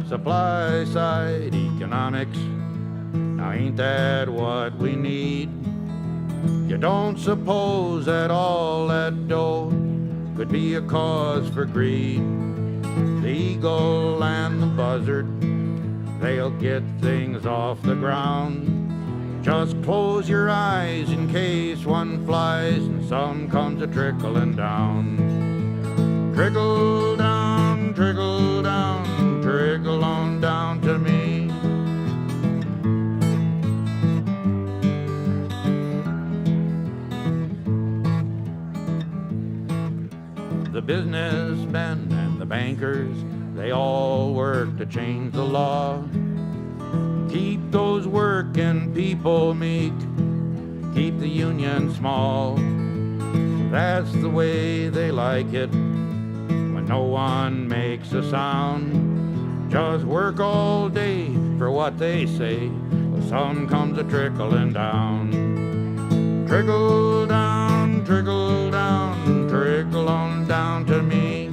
Speaker 10: Supply side economics, now ain't that what we need? You don't suppose that all that dough could be a cause for greed? The eagle and the buzzard, they'll get things off the ground. Just close your eyes in case one flies and some comes a trickling down. Trickle down, trickle down, trickle on down to me. The businessmen and the bankers, they all work to change the law. Keep those working people meek, keep the union small. That's the way they like it, when no one makes a sound. Just work all day for what they say, but some comes a trickling down. Trickle down, trickle down, trickle on down to me.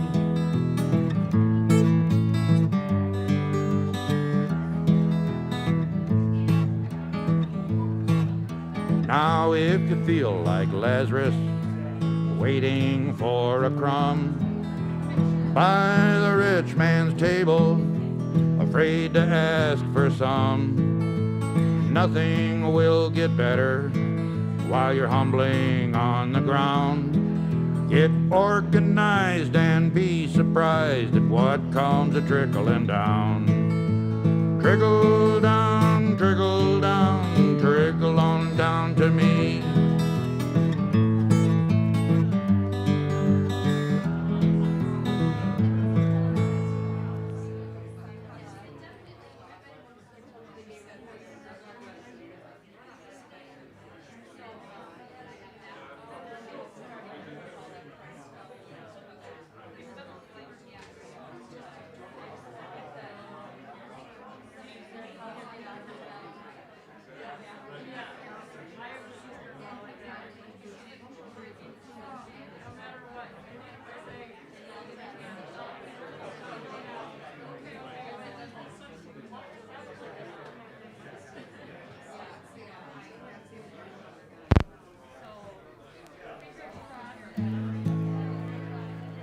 Speaker 10: Now if you feel like Lazarus, waiting for a crumb, by the rich man's table, afraid to ask for some, nothing will get better while you're humbling on the ground. Get organized and be surprised at what comes a trickling down. Trickle down, trickle down, trickle on down to me.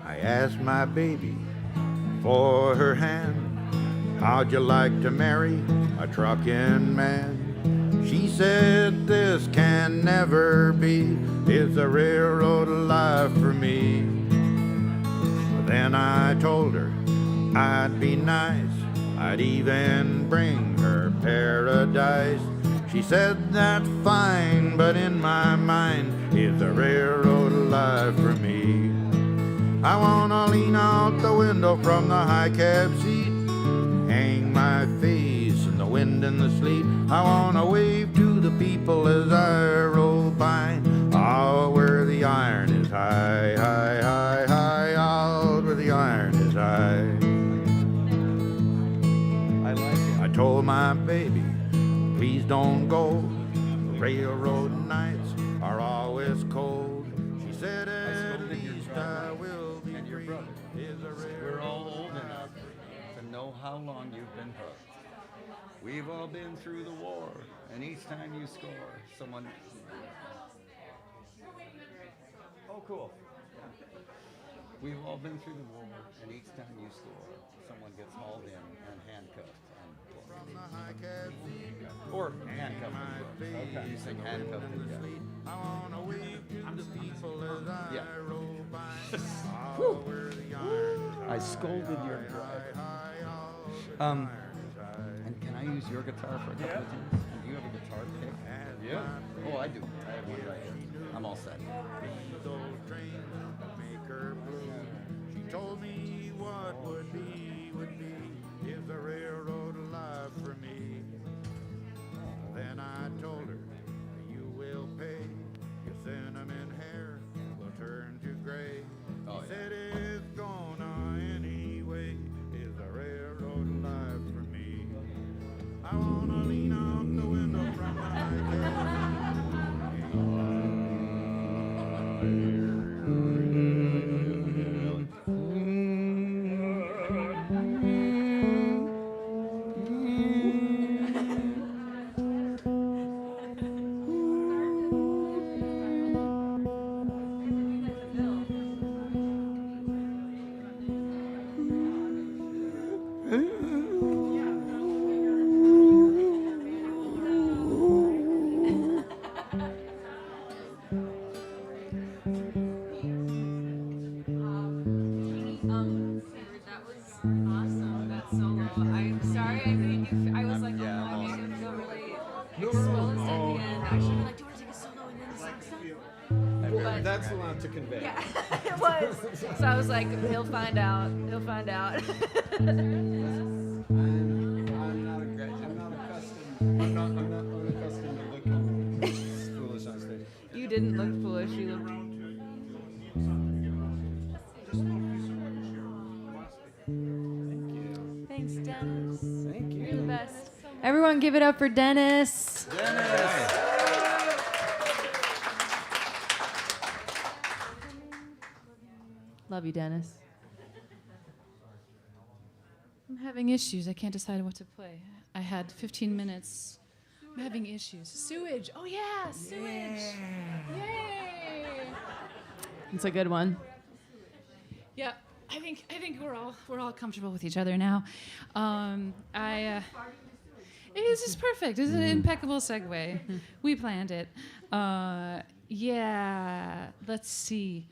Speaker 10: I asked my baby for her hand. How'd you like to marry a trucking man? She said, this can never be. It's a railroad life for me. Then I told her I'd be nice. I'd even bring her paradise. She said, that's fine, but in my mind, it's a railroad life for me. I wanna lean out the window from the high cab seat, hang my face in the wind and the sleet. I wanna wave to the people as I roll by, out where the iron is high, high, high, high, out where the iron is high. I like it. I told my baby, please don't go, the railroad nights are always cold. She said, at least I will.
Speaker 5: We're all old enough to know how long you've been hooked. We've all been through the war, and each time you score, someone... Oh, cool. We've all been through the war, and each time you score, someone gets hauled in and handcuffed. Or handcuffed. Okay. You sing handcuffed. I'm just people as I roll by. I scolded your driver. And can I use your guitar for a couple of tunes? Do you have a guitar pick? Yeah. Oh, I do. I have one right here. I'm all set.
Speaker 9: That was awesome. That solo. I'm sorry I made you. I was like, oh, I made him feel really exposed at the end. I should be like, do you want to take a solo and then sing stuff? But
Speaker 4: That's a lot to convey.
Speaker 9: yeah, it was. So I was like, he'll find out. He'll find out.
Speaker 4: I'm not unaccustomed to looking foolish on stage.
Speaker 9: You didn't look foolish. You looked. Thanks, Dennis.
Speaker 4: Thank you.
Speaker 9: You're the best.
Speaker 8: Everyone give it up for Dennis.
Speaker 9: Love you, Dennis.
Speaker 6: I'm having issues. I can't decide what to play. I had 15 minutes. I'm having issues. Sewage. Oh yeah, sewage. Yay!
Speaker 9: It's a good one.
Speaker 6: Yeah, I think we're all comfortable with each other now. This is perfect. This is an impeccable segue. We planned it. Yeah. Let's see.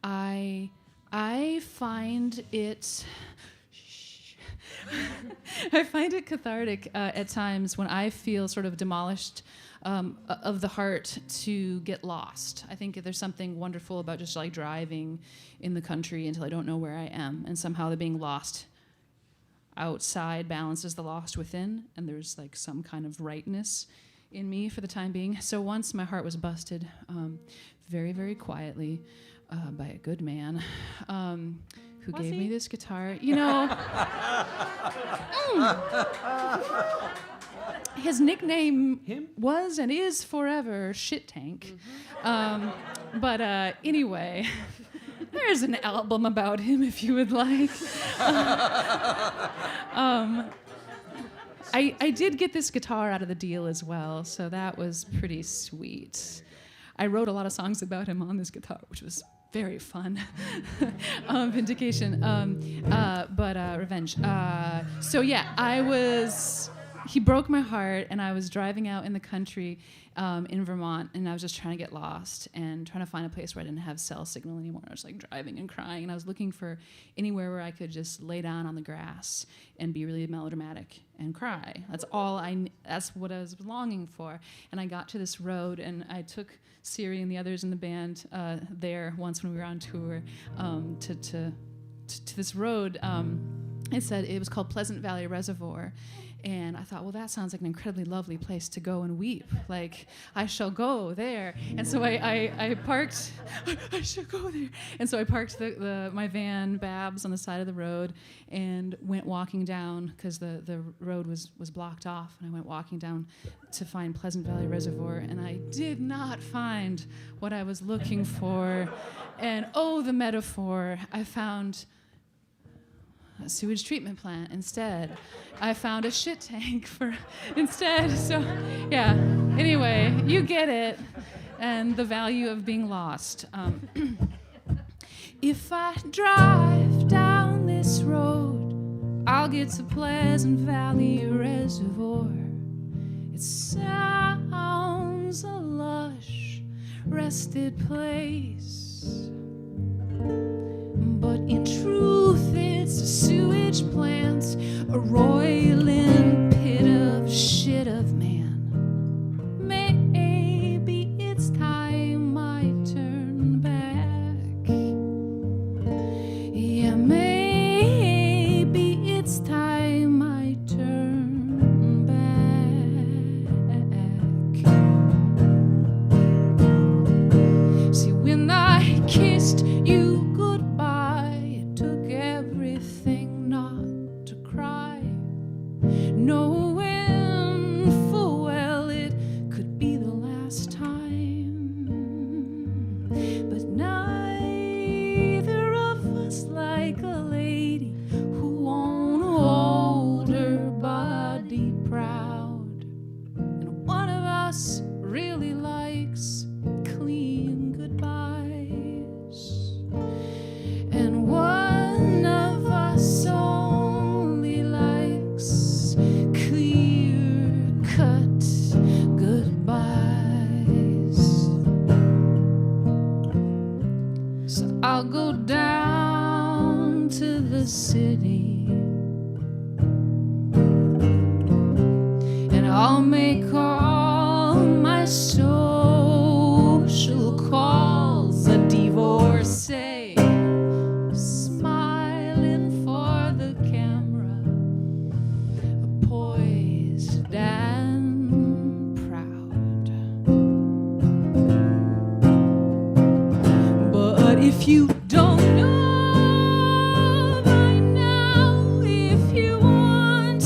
Speaker 6: I find it. I find it cathartic at times when I feel sort of demolished of the heart to get lost. I think there's something wonderful about just like driving in the country until I don't know where I am, and somehow the being lost outside balances the lost within, and there's like some kind of rightness in me for the time being. So once my heart was busted, very, very quietly, by a good man who gave me this guitar. You know, his nickname was and is forever Shit Tank. But anyway, there's an album about him if you would like. I did get this guitar out of the deal as well, so that was pretty sweet. I wrote a lot of songs about him on this guitar, which was very fun. Vindication. But revenge. So yeah, he broke my heart, and I was driving out in the country in Vermont, and I was just trying to get lost and trying to find a place where I didn't have cell signal anymore. I was like driving and crying, and I was looking for anywhere where I could just lay down on the grass and be really melodramatic and cry. That's what I was longing for. And I got to this road, and I took Siri and the others in the band there once when we were on tour to this road. It was called Pleasant Valley Reservoir. And I thought, well, that sounds like an incredibly lovely place to go and weep. Like, I shall go there. And so I parked, I shall go there. And so I parked my van, Babs, on the side of the road and went walking down because the road was blocked off. And I went walking down to find Pleasant Valley Reservoir. And I did not find what I was looking for. And oh, the metaphor. I found a sewage treatment plant instead. I found a shit tank instead. So, yeah. Anyway, you get it. And the value of being lost. If I drive down this road, I'll get to Pleasant Valley Reservoir. It sounds a lush, rested place. But in truth, it's a sewage plant, a roiling pit of shit of man. Maybe it's time I turn back. Yeah, maybe it's time I turn back. See, when I So I'll go down to the city and I'll make all my social calls a divorcee, smiling for the camera, poised and proud. But if you don't know by now, if you want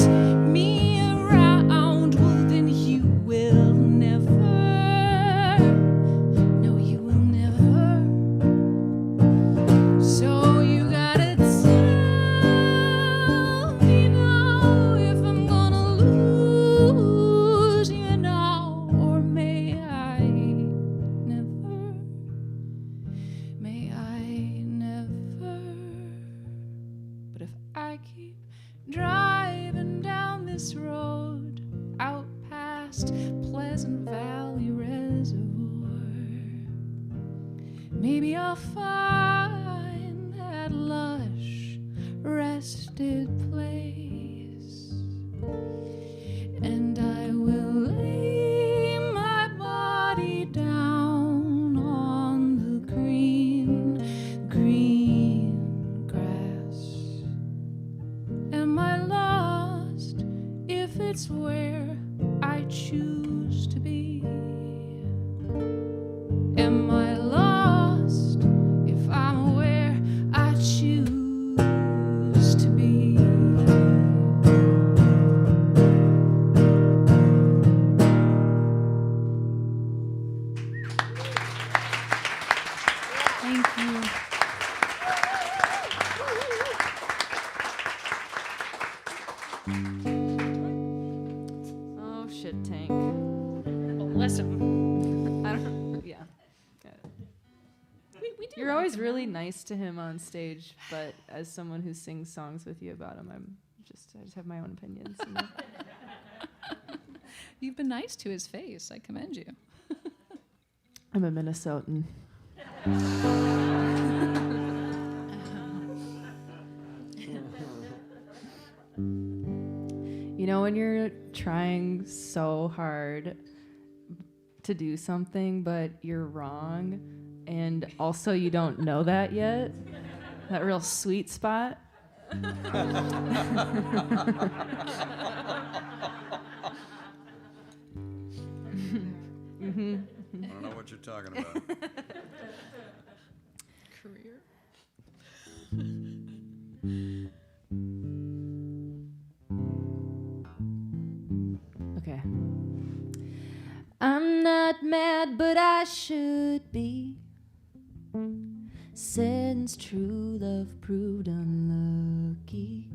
Speaker 6: me around, well then you will never. No, you will never. So you gotta tell me now if I'm gonna lose you now, or may I never. May I never. But if I keep driving down this road out past Pleasant Valley Reservoir, maybe I'll find that lush, rested place, and I will lay my body down on the green, green grass. Am I lost if it's where I choose to be? Am I lost if I'm where I choose to be? Thank you.
Speaker 9: Oh shit, Tank.
Speaker 6: Bless him.
Speaker 9: I don't. Yeah. You're always really nice to him on stage, but as someone who sings songs with you about him, I just have my own opinions. You know?
Speaker 6: You've been nice to his face. I commend you.
Speaker 9: I'm a Minnesotan. You know, when you're trying so hard to do something, but you're wrong, and also you don't know that yet, that real sweet spot. Mm-hmm.
Speaker 5: I don't know what you're talking about.
Speaker 6: Career.
Speaker 9: Okay.
Speaker 8: I'm not mad, but I should be, since true love proved unlucky.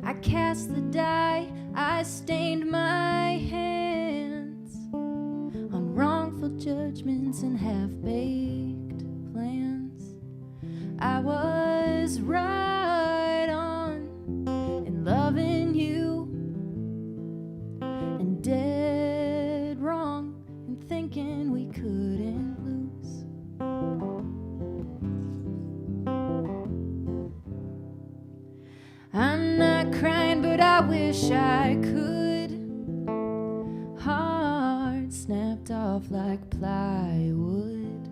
Speaker 8: I cast the die, I stained my hands on wrongful judgments and half-baked plans. I was right on in loving you, and dead wrong in thinking we couldn't lose. I'm not crying, but I wish I could. Heart snapped off like plywood.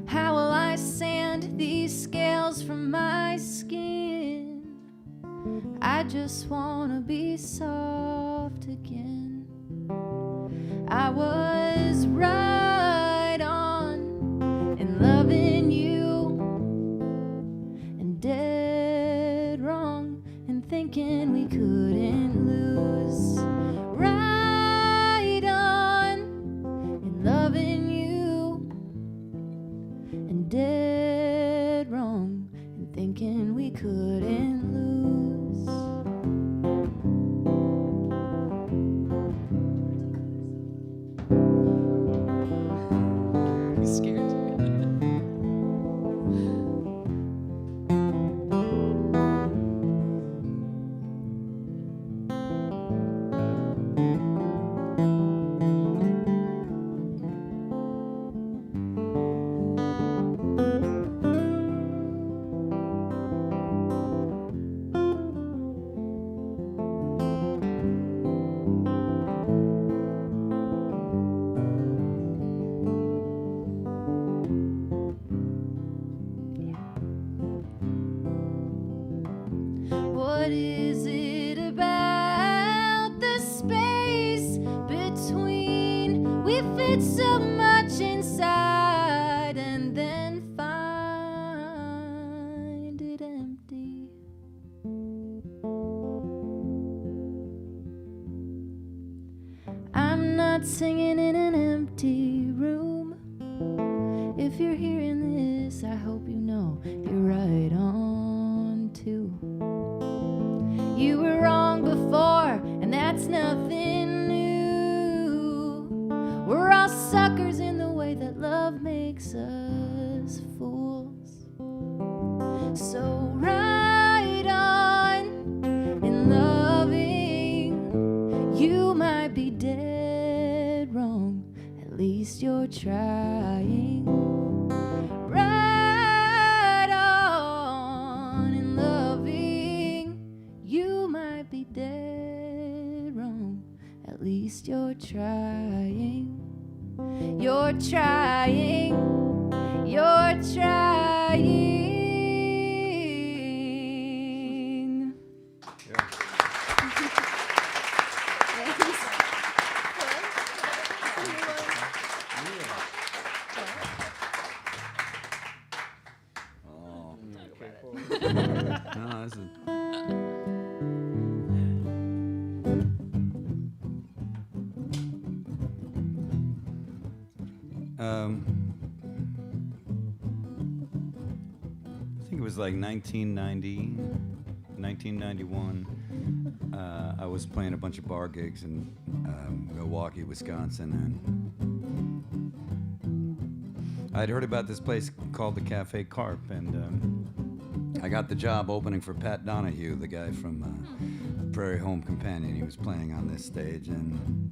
Speaker 8: How will I sand these scales from my skin? I just wanna be soft again. I was right on in loving you, and dead wrong in thinking we couldn't lose. Right on in loving you, and dead wrong in thinking we couldn't lose. so much inside and then find it empty. I'm not singing in an empty room. If you're hearing this, I hope you know you're right on too. You were wrong before, and that's nothing new. We're all suckers in the way that love makes us fools. So right on in loving, you might be dead wrong, at least you're trying. Right on in loving, you might be dead wrong, at least you're trying. You're trying. You're trying.
Speaker 5: No, this is. I think it was like 1990, 1991. I was playing a bunch of bar gigs in Milwaukee, Wisconsin, and I'd heard about this place called the Cafe Carp, and I got the job opening for Pat Donahue, the guy from Prairie Home Companion. He was playing on this stage, and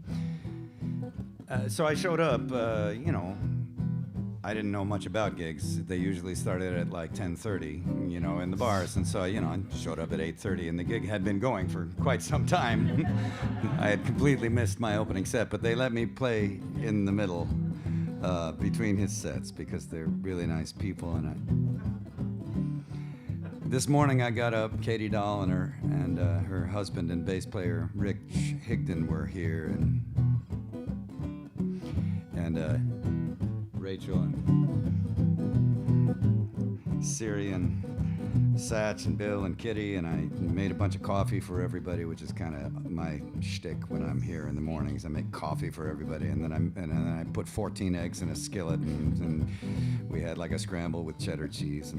Speaker 5: so I showed up, you know, I didn't know much about gigs. They usually started at like 10:30, you know, in the bars. And so, you know, I showed up at 8:30 and the gig had been going for quite some time. I had completely missed my opening set, but they let me play in the middle between his sets because they're really nice people. And this morning I got up, Katie Dolliner and her husband and bass player Rick Higdon were here, and Rachel and Siri and Satch and Bill and Kitty, and I made a bunch of coffee for everybody, which is kind of my shtick when I'm here in the mornings. I make coffee for everybody, and then I put 14 eggs in a skillet, and we had like a scramble with cheddar cheese.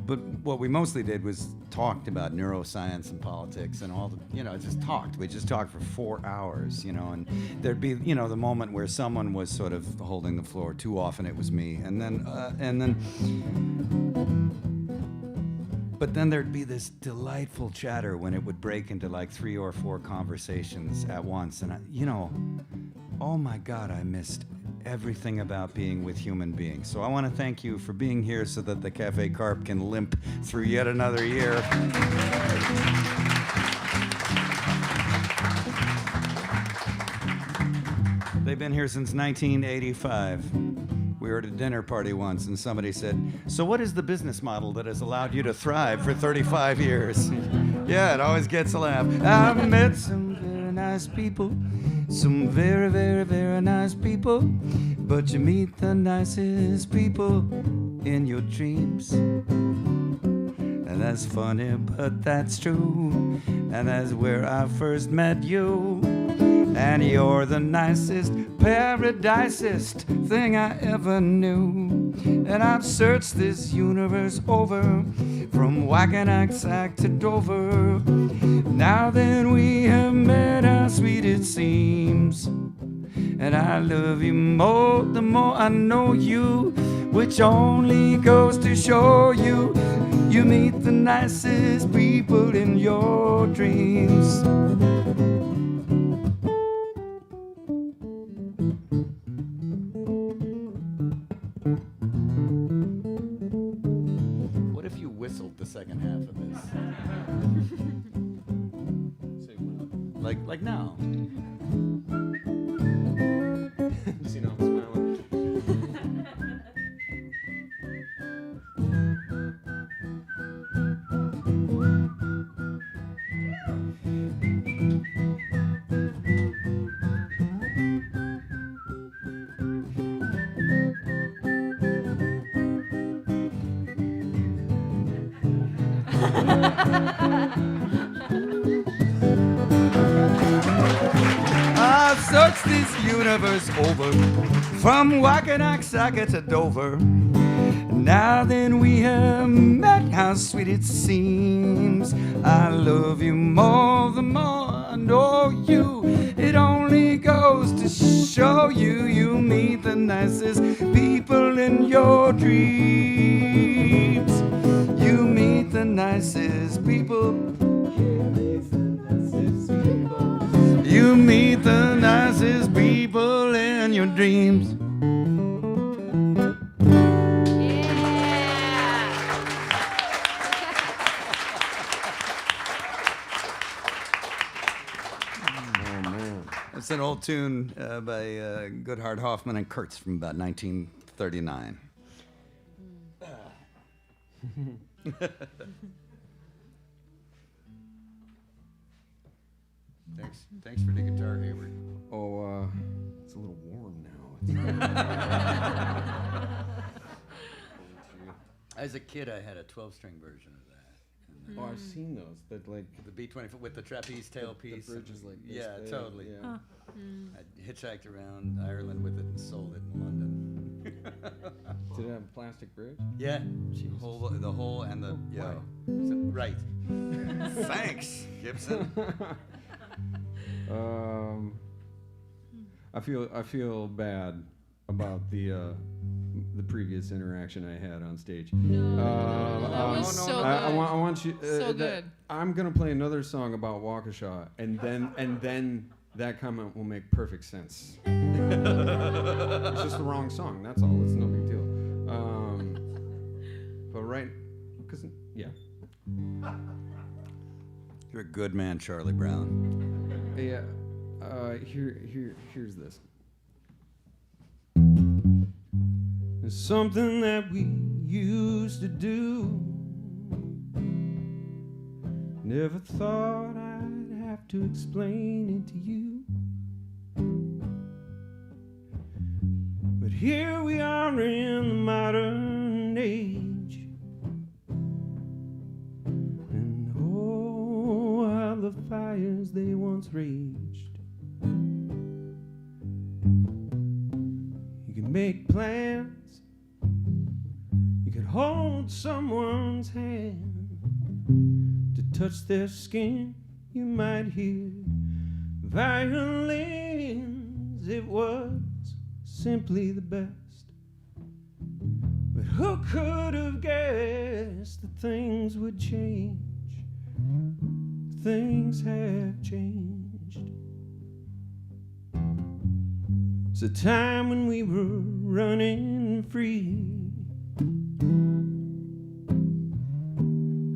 Speaker 5: But what we mostly did was talked about neuroscience and politics and all the, you know, just talked. We just talked for 4 hours, you know, and there'd be, you know, the moment where someone was sort of holding the floor. Too often it was me, But then there'd be this delightful chatter when it would break into like 3 or 4 conversations at once. And, you know, oh my God, I missed everything about being with human beings. So I want to thank you for being here so that the Cafe Carp can limp through yet another year. They've been here since 1985. We were at a dinner party once, and somebody said, "So what is the business model that has allowed you to thrive for 35 years?" Yeah, it always gets a laugh. I've met some very nice people, some very, very, very nice people, but you meet the nicest people in your dreams. And that's funny, but that's true, and that's where I first met you. And you're the nicest, paradisest thing I ever knew. And I've searched this universe over, from Wackensack to Dover. Now that we have met, how sweet it seems. And I love you more the more I know you, which only goes to show you, you meet the nicest people in your dreams. The second half of this. like now.
Speaker 4: See, now I'm smiling.
Speaker 5: I've searched this universe over, from Wackanacksaka to Dover. Now then we have met, how sweet it seems. I love you more the more I know you. It only goes to show you, you meet the nicest people in your dreams. You meet the nicest people. You meet the nicest people in your dreams. It's an old tune by Goodhart Hoffman and Kurtz from about 1939. Thanks for the guitar, Hayward.
Speaker 7: Oh, it's a little warm now.
Speaker 5: As a kid, I had a 12-string version of that.
Speaker 7: Oh, I've seen those. That like
Speaker 5: The B-24 with the trapeze tailpiece.
Speaker 7: the bridge is like this
Speaker 5: yeah,
Speaker 7: big,
Speaker 5: totally.
Speaker 7: yeah.
Speaker 5: I hitchhiked around Ireland with it and sold it in London.
Speaker 7: Did it have a plastic bridge?
Speaker 5: Yeah, the whole and the yeah. So, right. Thanks, Gibson.
Speaker 7: I feel bad about the previous interaction I had on stage.
Speaker 6: That was so good.
Speaker 7: I want you.
Speaker 6: So good.
Speaker 7: I'm gonna play another song about Waukesha, and then that comment will make perfect sense. It's just the wrong song. That's all. It's no big deal. But right, because yeah.
Speaker 5: You're a good man, Charlie Brown.
Speaker 7: Yeah. Here's this. It's something that we used to do. Never thought I'd have to explain it to you. But here we are in the modern age. And oh, how the fires they once raged. You can make plans, you could hold someone's hand, to touch their skin you might hear violins. It was simply the best. But who could have guessed that things would change? Things have changed. It's a time when we were running free,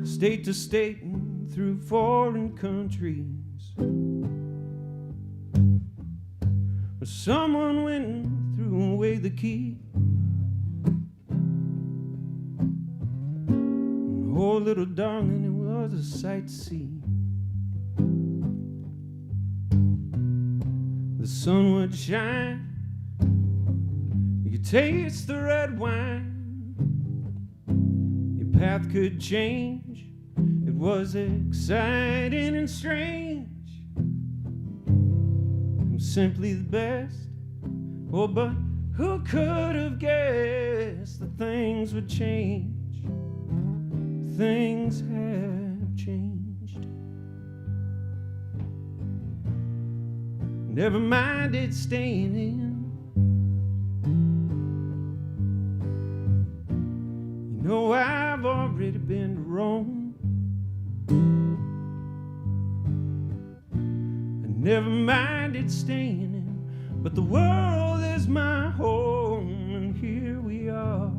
Speaker 7: state to state and through foreign countries. But someone went and threw away the key. And oh, little darling, it was a sight to see. The sun would shine, you could taste the red wine. Your path could change, it was exciting and strange. It was simply the best. Oh, but who could have guessed that things would change? Things have changed. Never minded staying in. You know I've already been to Rome. I never minded staying in, but the world is my home, and here we are,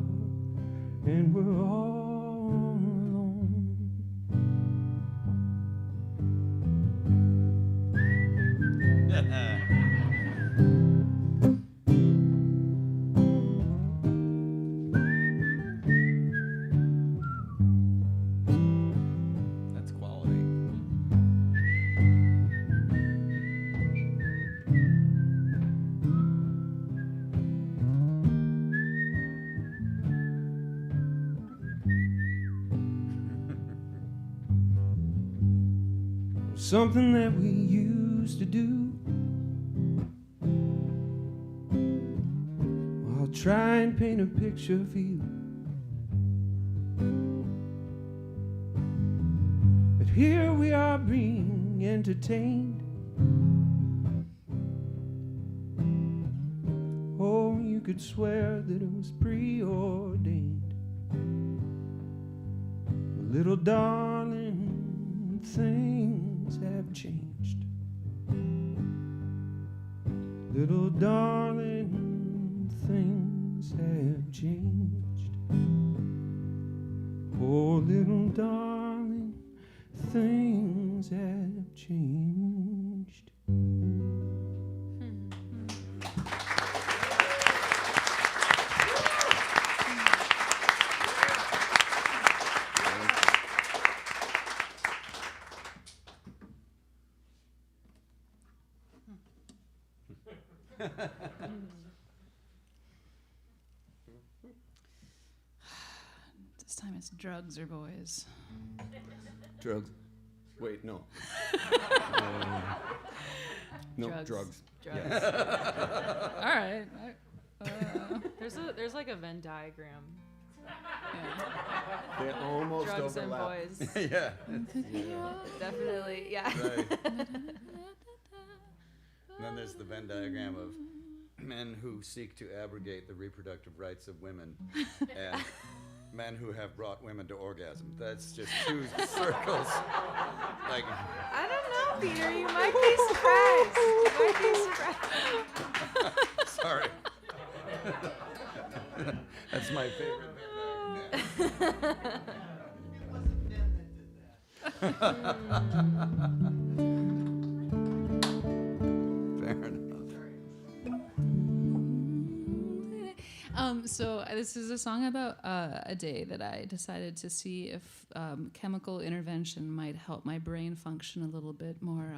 Speaker 7: and we're all
Speaker 5: That's quality.
Speaker 7: something that we used to do. I'll try and paint a picture for you. But here we are being entertained. Oh, you could swear that it was preordained. Little darling, things have changed. Little darling, things have changed. Oh, little darling, things have changed.
Speaker 6: This time it's drugs or boys.
Speaker 4: Drugs. Wait, no. No, drugs.
Speaker 9: Drugs. All right. There's like a Venn diagram.
Speaker 6: Yeah.
Speaker 4: They almost
Speaker 9: Drugs
Speaker 4: overlap.
Speaker 9: and boys.
Speaker 5: Yeah.
Speaker 9: Definitely, yeah.
Speaker 5: Right. And then there's the Venn diagram of men who seek to abrogate the reproductive rights of women and men who have brought women to orgasm. That's just two circles. Like,
Speaker 9: I don't know, Peter. You might be surprised.
Speaker 5: sorry. That's my favorite Venn diagram. Fair enough.
Speaker 6: So this is a song about a day that I decided to see if chemical intervention might help my brain function a little bit more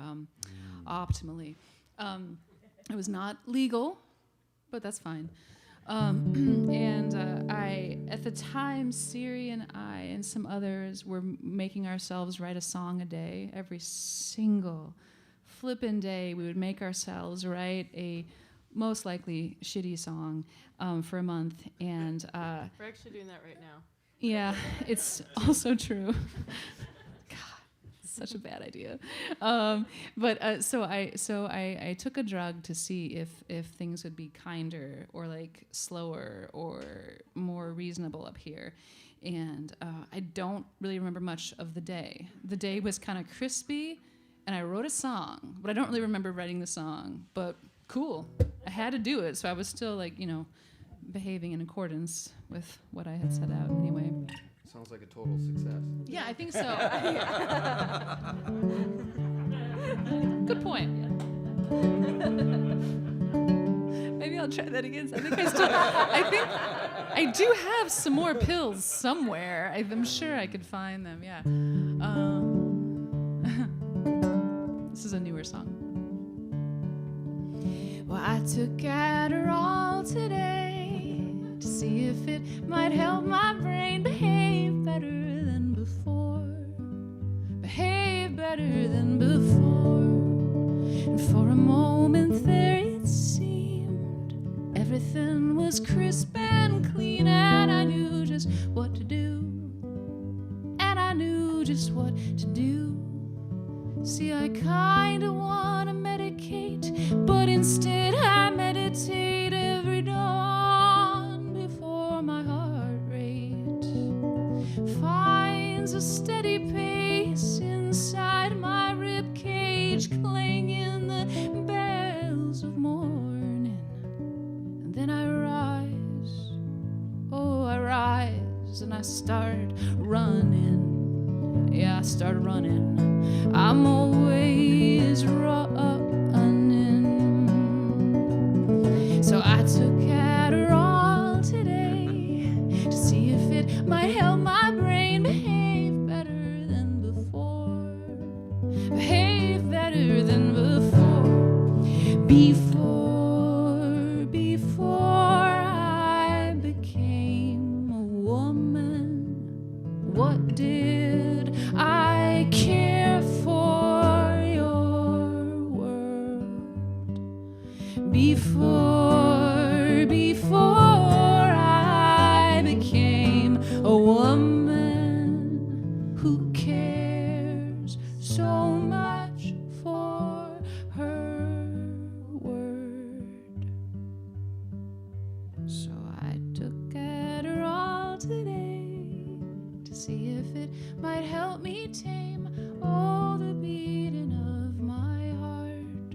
Speaker 6: optimally. It was not legal, but that's fine. And I, at the time, Siri and I and some others were making ourselves write a song a day. Every single flippin' day, we would make ourselves write a most likely shitty song for a month. And
Speaker 9: We're actually doing that right now.
Speaker 6: yeah, it's also true. God, it's such a bad idea. So I took a drug to see if things would be kinder or like slower or more reasonable up here. And I don't really remember much of the day. The day was kind of crispy, and I wrote a song, but I don't really remember writing the song. But cool, I had to do it, so I was still like, behaving in accordance with what I had set out anyway.
Speaker 4: Sounds like a total success.
Speaker 6: Yeah, I think so. Good point. Maybe I'll try that again. I think I do have some more pills somewhere. I'm sure I could find them. Yeah. This is a newer song. Well, I took Adderall today to see if it might help my brain behave better than before. Behave better than before. And for a moment there it seemed everything was crisp and clean, and I knew just what to do. And I knew just what to do. See, I kinda wanna medicate, but instead I meditate every dawn before my heart rate finds a steady pace inside my rib cage, clanging the bells of morning. And then I rise, oh, I rise, and I start running. Yeah, I start running. I'm always running. So I took Adderall today to see if it might help my brain behave better than before. Behave better than before. Before I became a woman, what did I care for today to see if it might help me tame all the beating of my heart,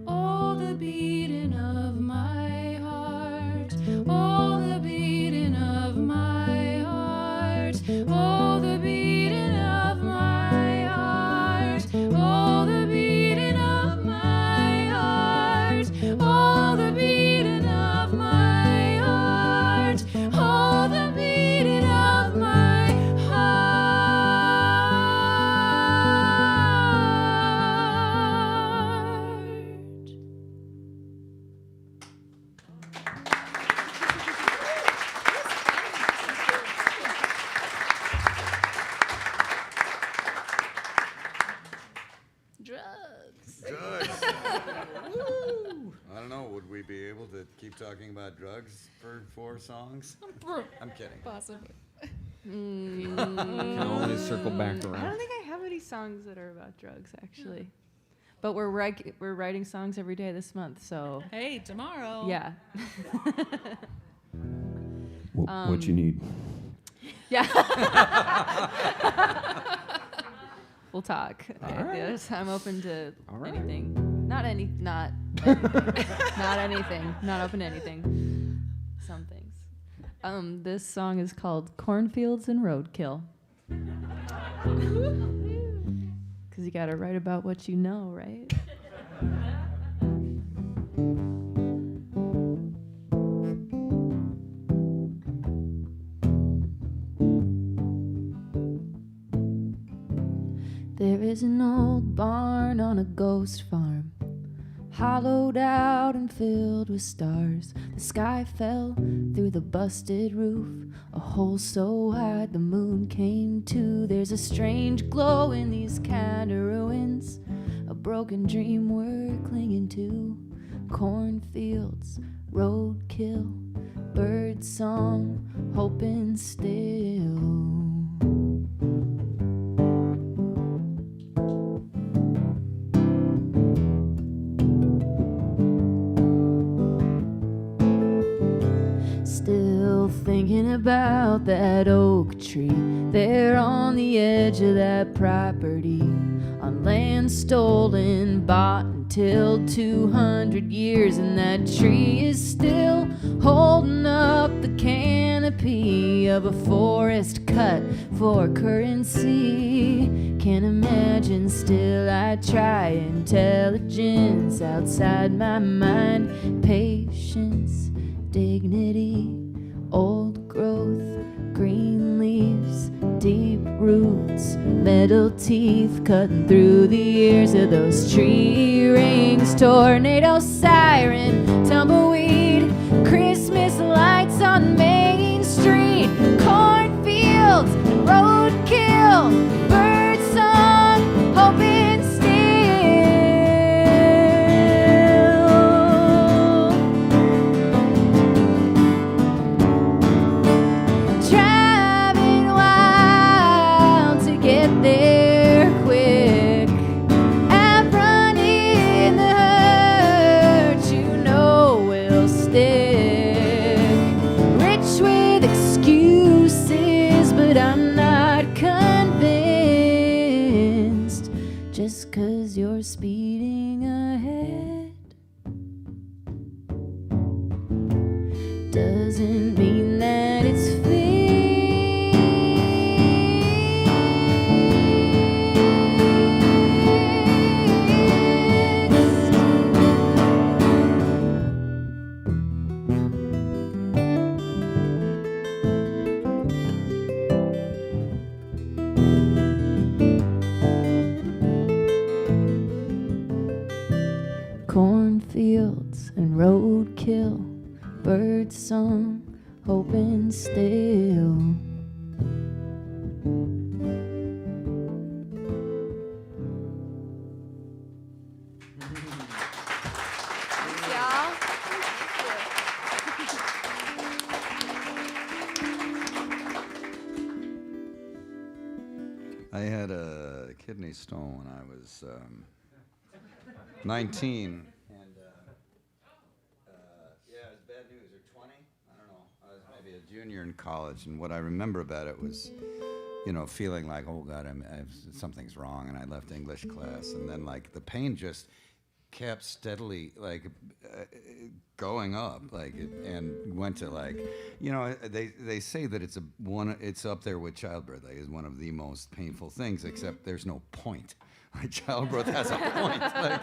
Speaker 6: all the beating of my heart, all the beating of my heart, all the beating of my heart, all the beating of my heart, all the beating of my heart, all the beating of my heart. Drugs.
Speaker 5: Drugs. I don't know. Would we be able to keep talking about drugs for 4 songs? I'm kidding.
Speaker 6: Possibly.
Speaker 4: Can only circle back
Speaker 9: I
Speaker 4: around.
Speaker 9: don't think I have any songs that are about drugs, actually. But we're writing songs every day this month, so
Speaker 6: Hey, tomorrow.
Speaker 9: yeah.
Speaker 7: What you need?
Speaker 9: Yeah. We'll talk. Yes, I'm open to anything. Not anything. Not anything. Not open to anything. Some things. This song is called Cornfields and Roadkill. Because you gotta write about what you know, right?
Speaker 8: There is an old barn on a ghost farm, hollowed out and filled with stars. The sky fell through the busted roof, a hole so wide the moon came to. There's a strange glow in these kind of ruins, a broken dream we're clinging to. Cornfields, roadkill, bird song, hoping still. Still thinking about that oak tree there on the edge of that property, on land stolen, bought and tilled 200 years, and that tree is still holding up the canopy of a forest cut for currency. Can't imagine, still I try intelligence outside my mind, patience, dignity, old growth, green leaves, deep roots, metal teeth cutting through the ears of those tree rings. Tornado, siren, tumbleweed, Christmas lights on Main Street. Cornfields, roadkill, bird song, hoping still. Driving wild to get there quick, outrunning the hurt you know will stick. Rich with excuses, but I'm not convinced. Just 'cause you're speeding ahead doesn't mean that it's cornfields and roadkill, bird song, hoping still.
Speaker 5: I had a kidney stone when I was 19. And yeah, it was bad news. Or 20? I don't know. I was maybe a junior in college, and what I remember about it was, you know, feeling like, oh God, something's wrong, and I left English class, and then like the pain just kept steadily like going up, like and went to like, you know, they say that it's up there with childbirth. Like, is one of the most painful things, except there's no point. Like childbirth has a point, like,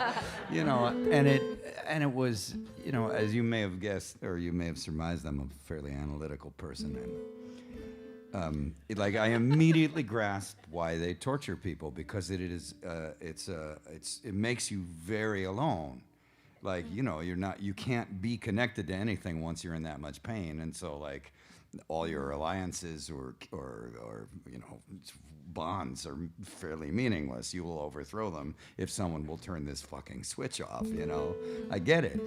Speaker 5: you know, and it was, you know, as you may have guessed or you may have surmised, I'm a fairly analytical person, and like I immediately grasped why they torture people, because it makes you very alone. Like, you know, you can't be connected to anything once you're in that much pain, and so like all your alliances or you know, bonds are fairly meaningless. You will overthrow them if someone will turn this fucking switch off, you know? I get it.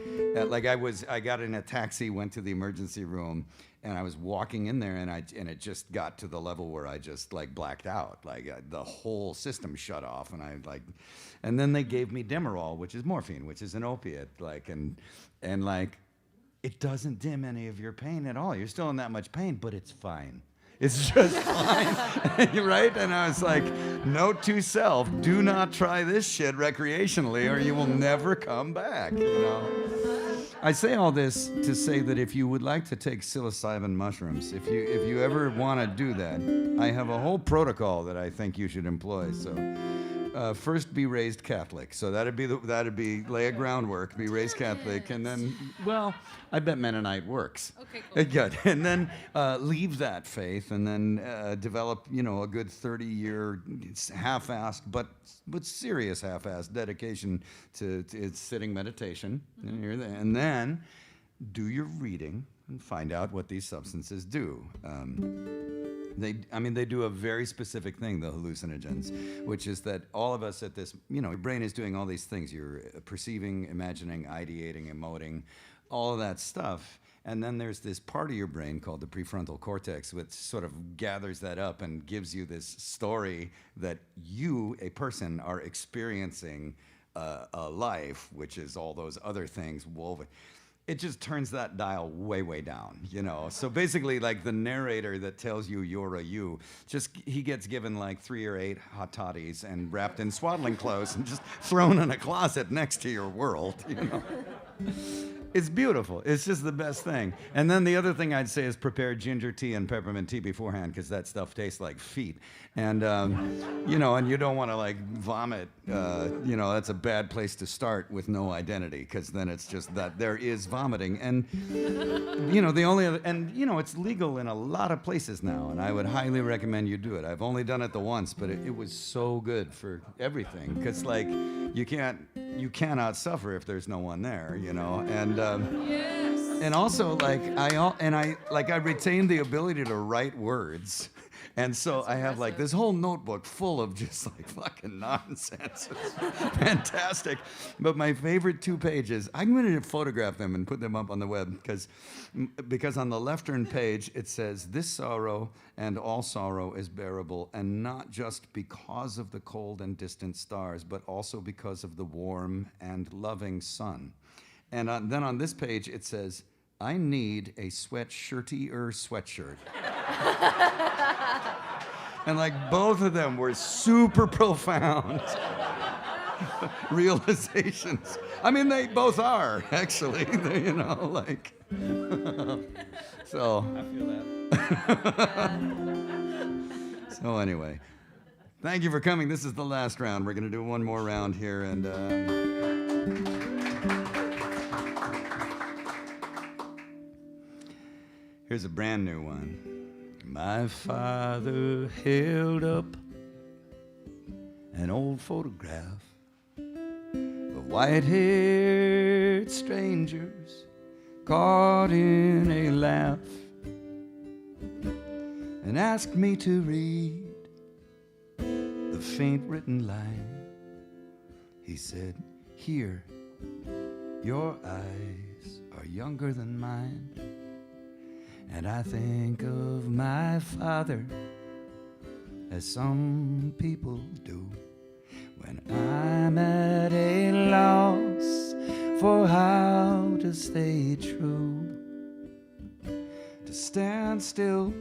Speaker 5: Like I got in a taxi, went to the emergency room, and I was walking in there, and it just got to the level where I just like blacked out. Like the whole system shut off, and then they gave me Demerol, which is morphine, which is an opiate, like, and like, it doesn't dim any of your pain at all. You're still in that much pain, but it's fine. It's just fine, right? And I was like, note to self, do not try this shit recreationally or you will never come back, you know? I say all this to say that if you would like to take psilocybin mushrooms, if you ever want to do that, I have a whole protocol that I think you should employ. So first, be raised Catholic. So that'd be lay a groundwork, be raised Catholic, and then, well, I bet Mennonite works.
Speaker 6: Okay, cool.
Speaker 5: Good. And then leave that faith, and then develop, you know, a good 30-year half-assed, but serious half-assed dedication to sitting meditation, and then do your reading and find out what these substances do. They do a very specific thing, the hallucinogens, which is that all of us at this, you know, your brain is doing all these things. You're perceiving, imagining, ideating, emoting, all of that stuff. And then there's this part of your brain called the prefrontal cortex, which sort of gathers that up and gives you this story that you, a person, are experiencing a life, which is all those other things woven. It just turns that dial way, way down, you know? So basically, like the narrator that tells you you're a you, he gets given like 3 or 8 hot toddies and wrapped in swaddling clothes and just thrown in a closet next to your world, you know? It's beautiful. It's just the best thing. And then the other thing I'd say is prepare ginger tea and peppermint tea beforehand, because that stuff tastes like feet. And, you know, and you don't want to like vomit. You know, that's a bad place to start with no identity, because then it's just that there is vomiting. And, you know, you know, it's legal in a lot of places now, and I would highly recommend you do it. I've only done it the once, but it was so good for everything, because like you cannot suffer if there's no one there, you know. And and also like I retained the ability to write words. And so I have like this whole notebook full of just like fucking nonsense. It's fantastic. But my favorite 2 pages, I'm going to photograph them and put them up on the web, because on the left-hand page it says, "This sorrow and all sorrow is bearable, and not just because of the cold and distant stars, but also because of the warm and loving sun." And then on this page it says, "I need a sweatshirtier sweatshirt." And like both of them were super profound realizations. I mean, they both are, actually. You know, like. So.
Speaker 4: I feel that.
Speaker 5: So anyway, thank you for coming. This is the last round. We're going to do one more round here, and. Here's a brand new one. My father held up an old photograph of white-haired strangers caught in a laugh, and asked me to read the faint written line. He said, "Here, your eyes are younger than mine." And I think of my father as some people do when I'm at a loss for how to stay true to stand still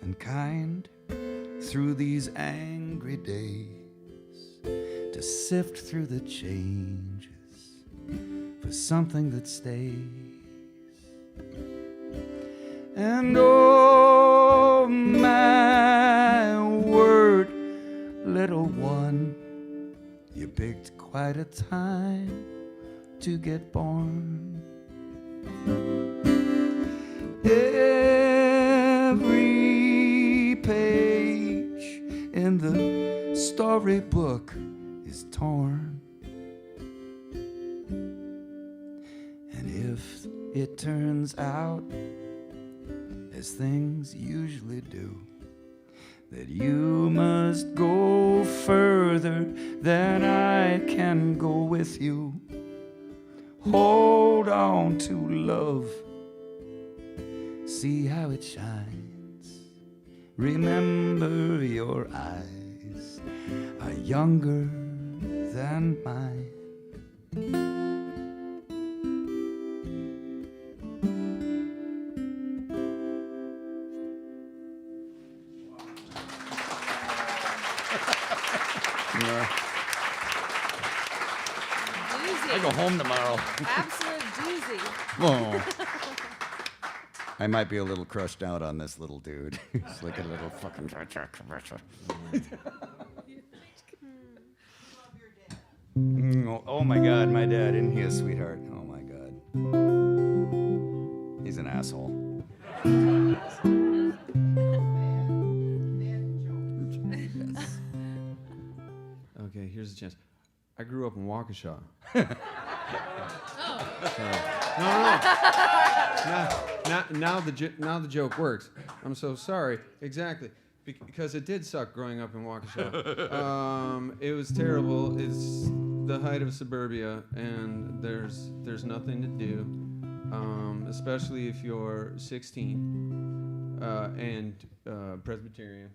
Speaker 5: and kind through these angry days, to sift through the changes for something that stays. And oh my word, little one, you picked quite a time to get born. Every page in the storybook is torn, and if it turns out, as things usually do, that you must go further than I can go with you, hold on to love, see how it shines. Remember your eyes are younger than mine. I go home tomorrow.
Speaker 9: Absolute doozy.
Speaker 5: Oh. I might be a little crushed out on this little dude. He's like a little fucking. Oh my God, my dad, isn't he a sweetheart? Oh my God. He's an asshole.
Speaker 7: Okay, here's a chance. I grew up in Waukesha. Now the joke works. I'm so sorry. Exactly. Because it did suck growing up in Waukesha. It was terrible. It's the height of suburbia, and there's nothing to do, especially if you're 16 and Presbyterian.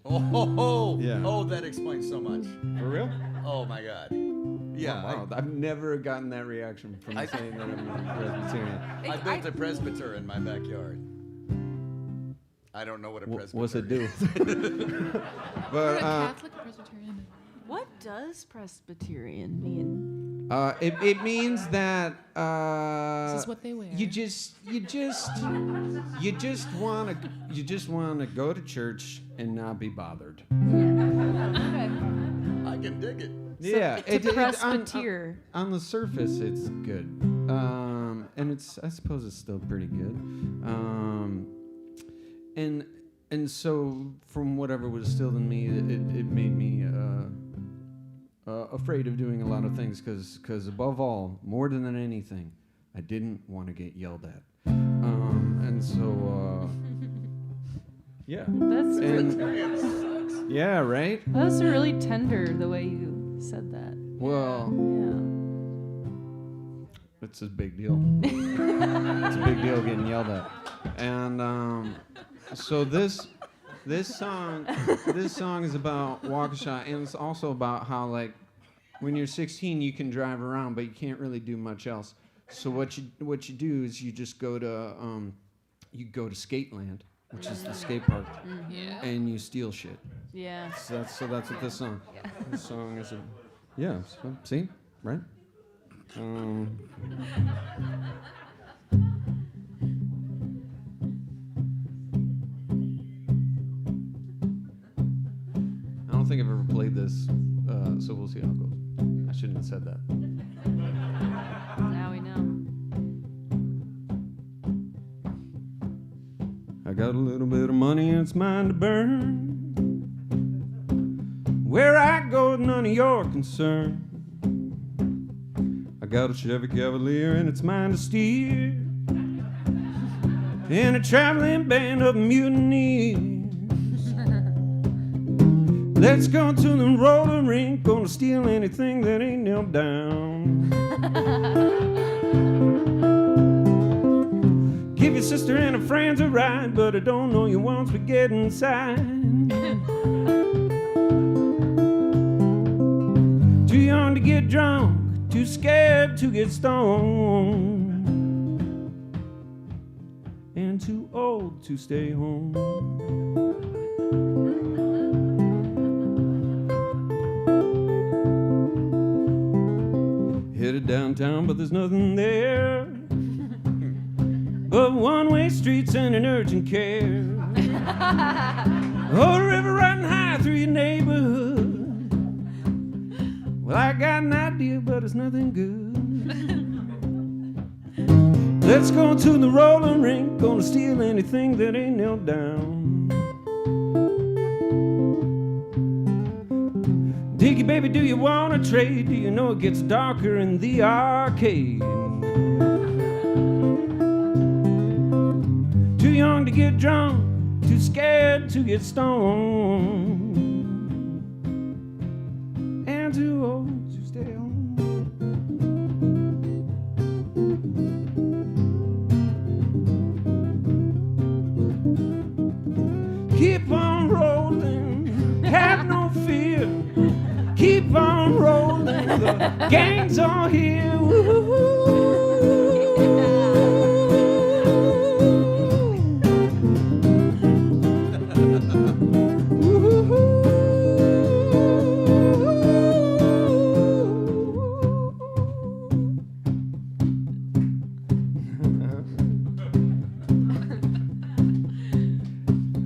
Speaker 5: Oh,
Speaker 7: yeah.
Speaker 5: Oh, that explains so much.
Speaker 7: For real?
Speaker 5: Oh my God. Yeah.
Speaker 7: Wow, I've never gotten that reaction from saying that I'm a Presbyterian.
Speaker 5: I built a presbyter in my backyard. I don't know what a presbyter
Speaker 7: What's it do?
Speaker 6: But,
Speaker 7: but
Speaker 6: Catholic or Presbyterian?
Speaker 9: What does Presbyterian mean?
Speaker 7: it means that
Speaker 6: This is what they wear.
Speaker 7: you just wanna go to church and not be bothered.
Speaker 5: I can dig it.
Speaker 7: Yeah,
Speaker 9: Presbyter.
Speaker 7: on the surface it's good, and I suppose it's still pretty good, and so from whatever was instilled in me, it made me afraid of doing a lot of things, because above all, more than anything, I didn't want to get yelled at, and so yeah.
Speaker 9: That's
Speaker 7: Yeah, right?
Speaker 9: That's really tender the way you said that.
Speaker 7: Well,
Speaker 9: Yeah.
Speaker 7: it's a big deal. It's a big deal getting yelled at. And so this song is about Waukesha, and it's also about how, like, when you're 16 you can drive around, but you can't really do much else. So what you do is you just go to Skateland, which is the skate park, and you steal shit.
Speaker 9: Yeah.
Speaker 7: So that's what this song. This song is so, see, right? I don't think I've ever played this, so we'll see how it goes. I shouldn't have said that.
Speaker 9: Now we know.
Speaker 7: I got a little bit of money and it's mine to burn. Where I go, none of your concern. I got a Chevy Cavalier and it's mine to steer. In a traveling band of mutineers. Let's go to the roller rink, gonna steal anything that ain't nailed down. Give your sister and her friends a ride, but I don't know you once we get inside. Too young to get drunk, too scared to get stoned, and too old old to stay home. Headed downtown, but there's nothing there but one-way streets and an urgent care. Oh, the river riding high through your neighborhood. Well, I got an idea, but it's nothing good. Let's go to the rolling rink, gonna steal anything that ain't nailed down. Diggy, baby, do you wanna trade? Do you know it gets darker in the arcade? Too young to get drunk, too scared to get stoned, and too old to stay home. Keep on rolling, have no fear. Keep on rolling, the gang's all here.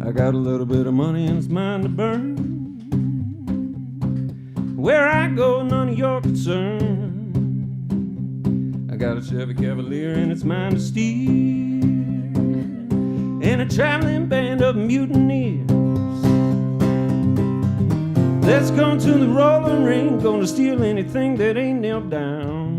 Speaker 7: I got a little bit of money and it's mine to burn. Where I go, none of your concern. I got a Chevy Cavalier and it's mine to steer, and a traveling band of mutineers. Let's go to the rolling ring, gonna steal anything that ain't nailed down.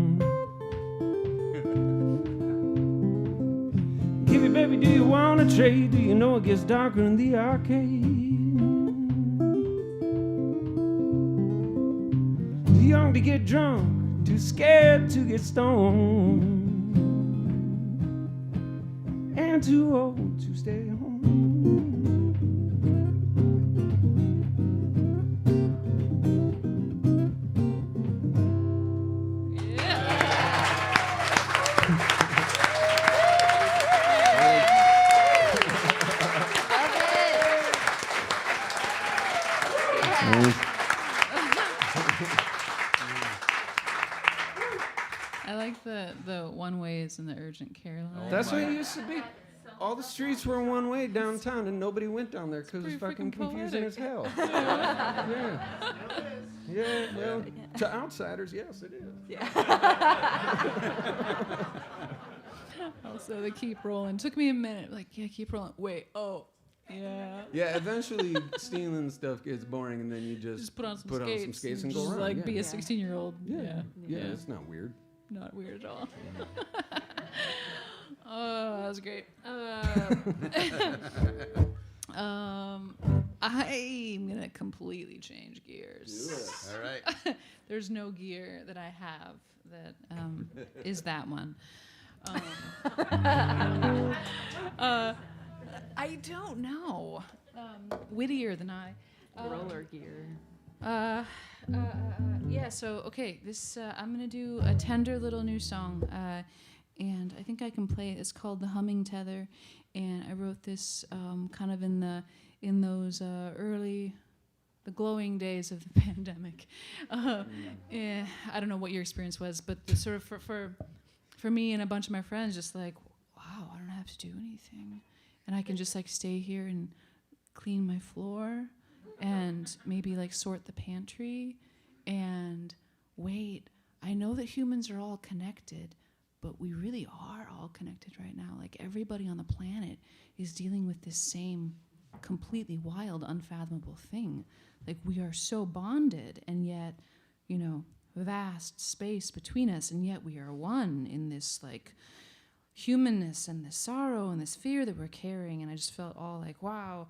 Speaker 7: Give me, baby, do you wanna trade? Do you know it gets darker in the arcade? Too young to get drunk, too scared to get stoned, and too old to stay home.
Speaker 6: I like the one ways and the urgent care line.
Speaker 7: That's what it used to be. All the streets were one way downtown, and nobody went down there because it's fucking confusing as hell. Yeah. Yeah, well, to outsiders, yes, it is.
Speaker 6: Also, they keep rolling. Took me a minute. Like, yeah, keep rolling. Wait, oh, yeah.
Speaker 7: Yeah, eventually stealing stuff gets boring, and then you just
Speaker 6: put on some skates
Speaker 7: and go
Speaker 6: just
Speaker 7: around.
Speaker 6: like
Speaker 7: yeah.
Speaker 6: be a 16-year-old.
Speaker 7: Yeah, it's not weird.
Speaker 6: Not weird at all. Oh, that was great. I'm gonna completely change gears.
Speaker 5: All right.
Speaker 6: There's no gear that I have that is that one. I don't know. Wittier than I.
Speaker 9: Roller gear.
Speaker 6: Yeah, so, okay, this, I'm gonna do a tender little new song, and I think I can play it. It's called The Humming Tether, and I wrote this kind of in those the glowing days of the pandemic. Yeah, I don't know what your experience was, but the sort of for me and a bunch of my friends, just like, wow, I don't have to do anything, and I can just like stay here and clean my floor, and maybe like sort the pantry, and wait, I know that humans are all connected, but we really are all connected right now. Like everybody on the planet is dealing with this same completely wild, unfathomable thing. Like we are so bonded, and yet, you know, vast space between us, and yet we are one in this like humanness and this sorrow and this fear that we're carrying. And I just felt all like, wow,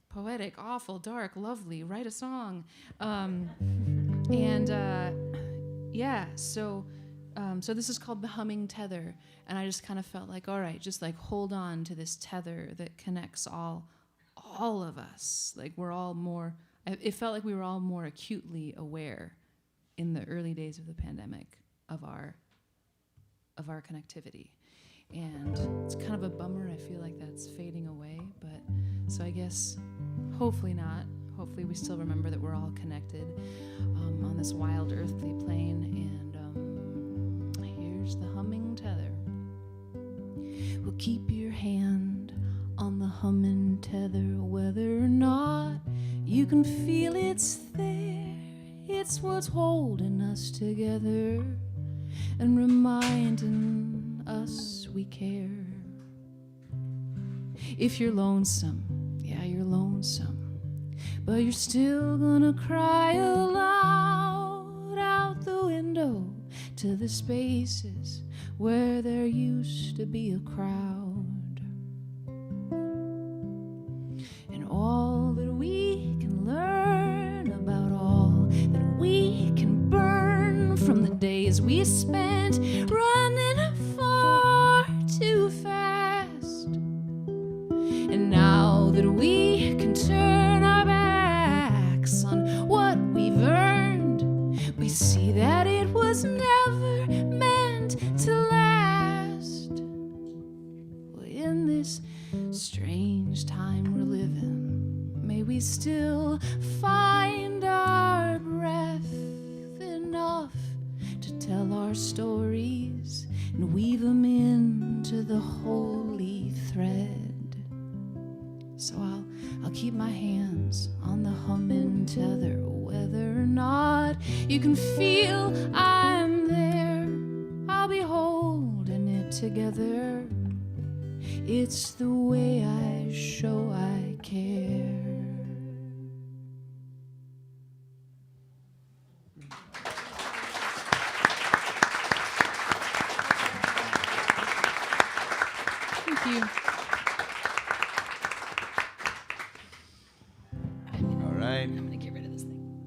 Speaker 6: poetic, awful, dark, lovely, write a song. So this is called The Humming Tether, and I just kind of felt like, all right, just like hold on to this tether that connects all of us. Like we're all more, it felt like we were all more acutely aware in the early days of the pandemic of our connectivity. And it's kind of a bummer. I feel like that's fading away. But so I guess hopefully not. Hopefully we still remember that we're all connected on this wild earthly plane. And here's the humming tether. Well, keep your hand on the humming tether, whether or not you can feel it's there. It's what's holding us together and reminding us we care. If you're lonesome, yeah, you're lonesome, but you're still gonna cry aloud out the window to the spaces where there used to be a crowd. And all that we can learn about all that we can burn from the days we spent running far too fast. And now that we can turn our backs on what we've earned, we see that it was never meant to last. Well, in this strange time we're living, may we still find our breath enough to tell our stories and weave them into the holy thread. So I'll keep my hands on the humming tether, whether or not you can feel I'm there. I'll be holding it together. It's the way I show I care. Thank you.
Speaker 5: All right.
Speaker 6: I'm gonna get rid of this thing.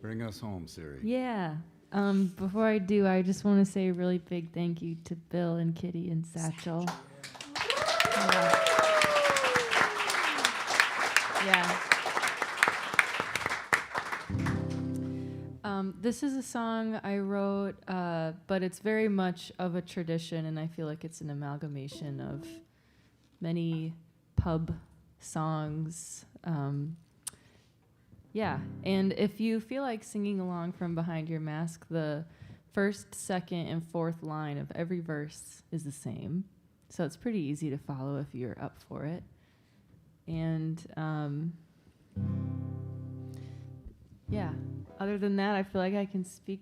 Speaker 5: Bring us home, Siri.
Speaker 9: Yeah. Before I do, I just want to say a really big thank you to Bill and Kitty and Satchel. Yeah. This is a song I wrote, but it's very much of a tradition, and I feel like it's an amalgamation of many pub songs. Yeah, and if you feel like singing along from behind your mask, the first, second, and fourth line of every verse is the same. So it's pretty easy to follow if you're up for it. And yeah, other than that, I feel like I can speak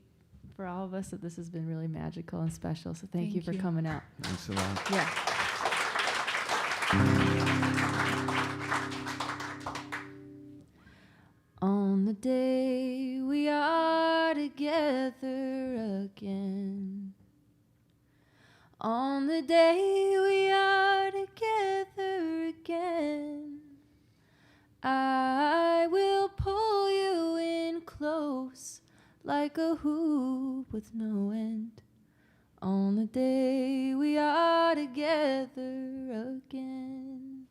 Speaker 9: for all of us that this has been really magical and special. So thank you for coming out.
Speaker 5: Thanks a lot.
Speaker 9: Yeah. On the day we are together again, on the day we are together again, I will pull you in close like a hoop with no end. On the day we are together again,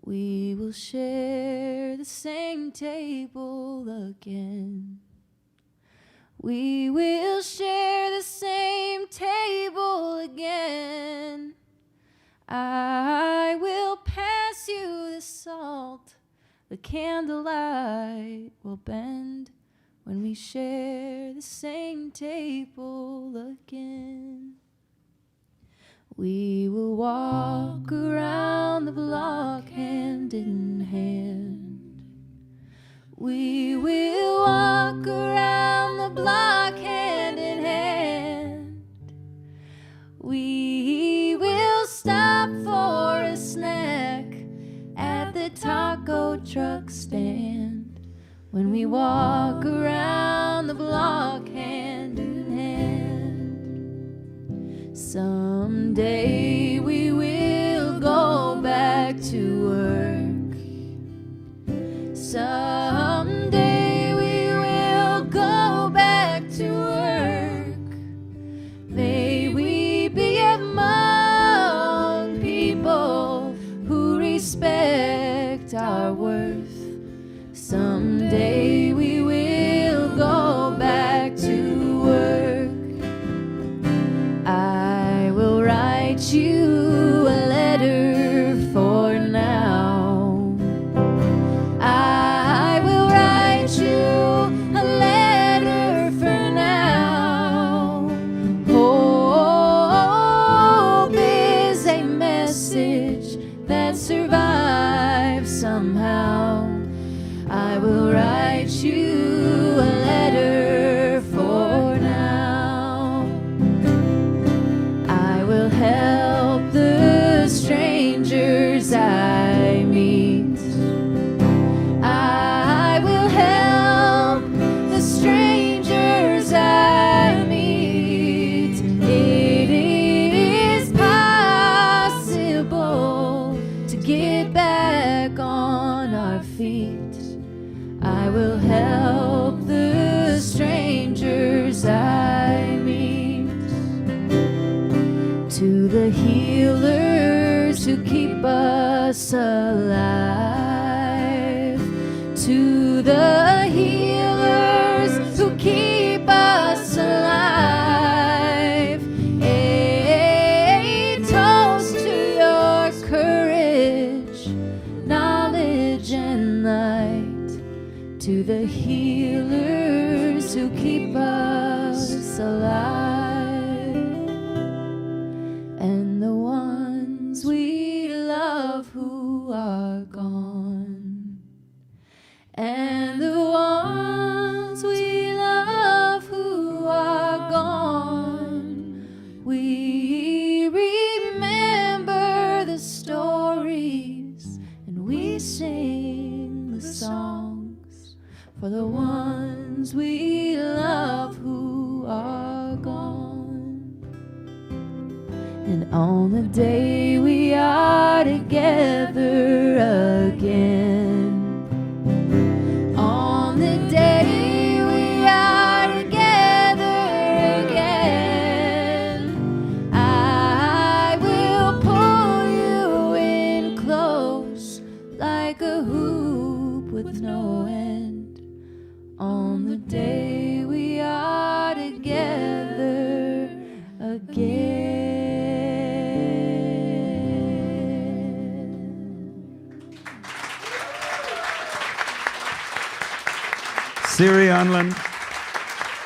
Speaker 9: we will share the same table again. We will share the same table again. I will pass you the salt, the candlelight will bend when we share the same table again. We will walk around the block hand in hand. We will walk around the block hand in hand. We will stop for a snack at the taco truck stand when we walk around the block hand in hand. Someday we will go back to work. Someday we will go back to work. May we be among people who respect our worth. Someday we will go back to work. I
Speaker 8: that survive somehow. I will write you a letter for now. I will help the strangers I meet. I will help the strangers I meet. It is possible to get back on our feet. I will help the strangers I meet. To the healers who keep us alive. To the healers who keep us alive. A toast to your courage, knowledge, and light. To the healers who keep us alive, and the ones we love who are gone, and the ones we love who are gone. We remember the stories and we sing the songs for the ones we love who are gone. And on the day we are together again, on the day we are together again, I will pull you in close like a hoop with no end. On the day we are together again.
Speaker 5: Siri Unland,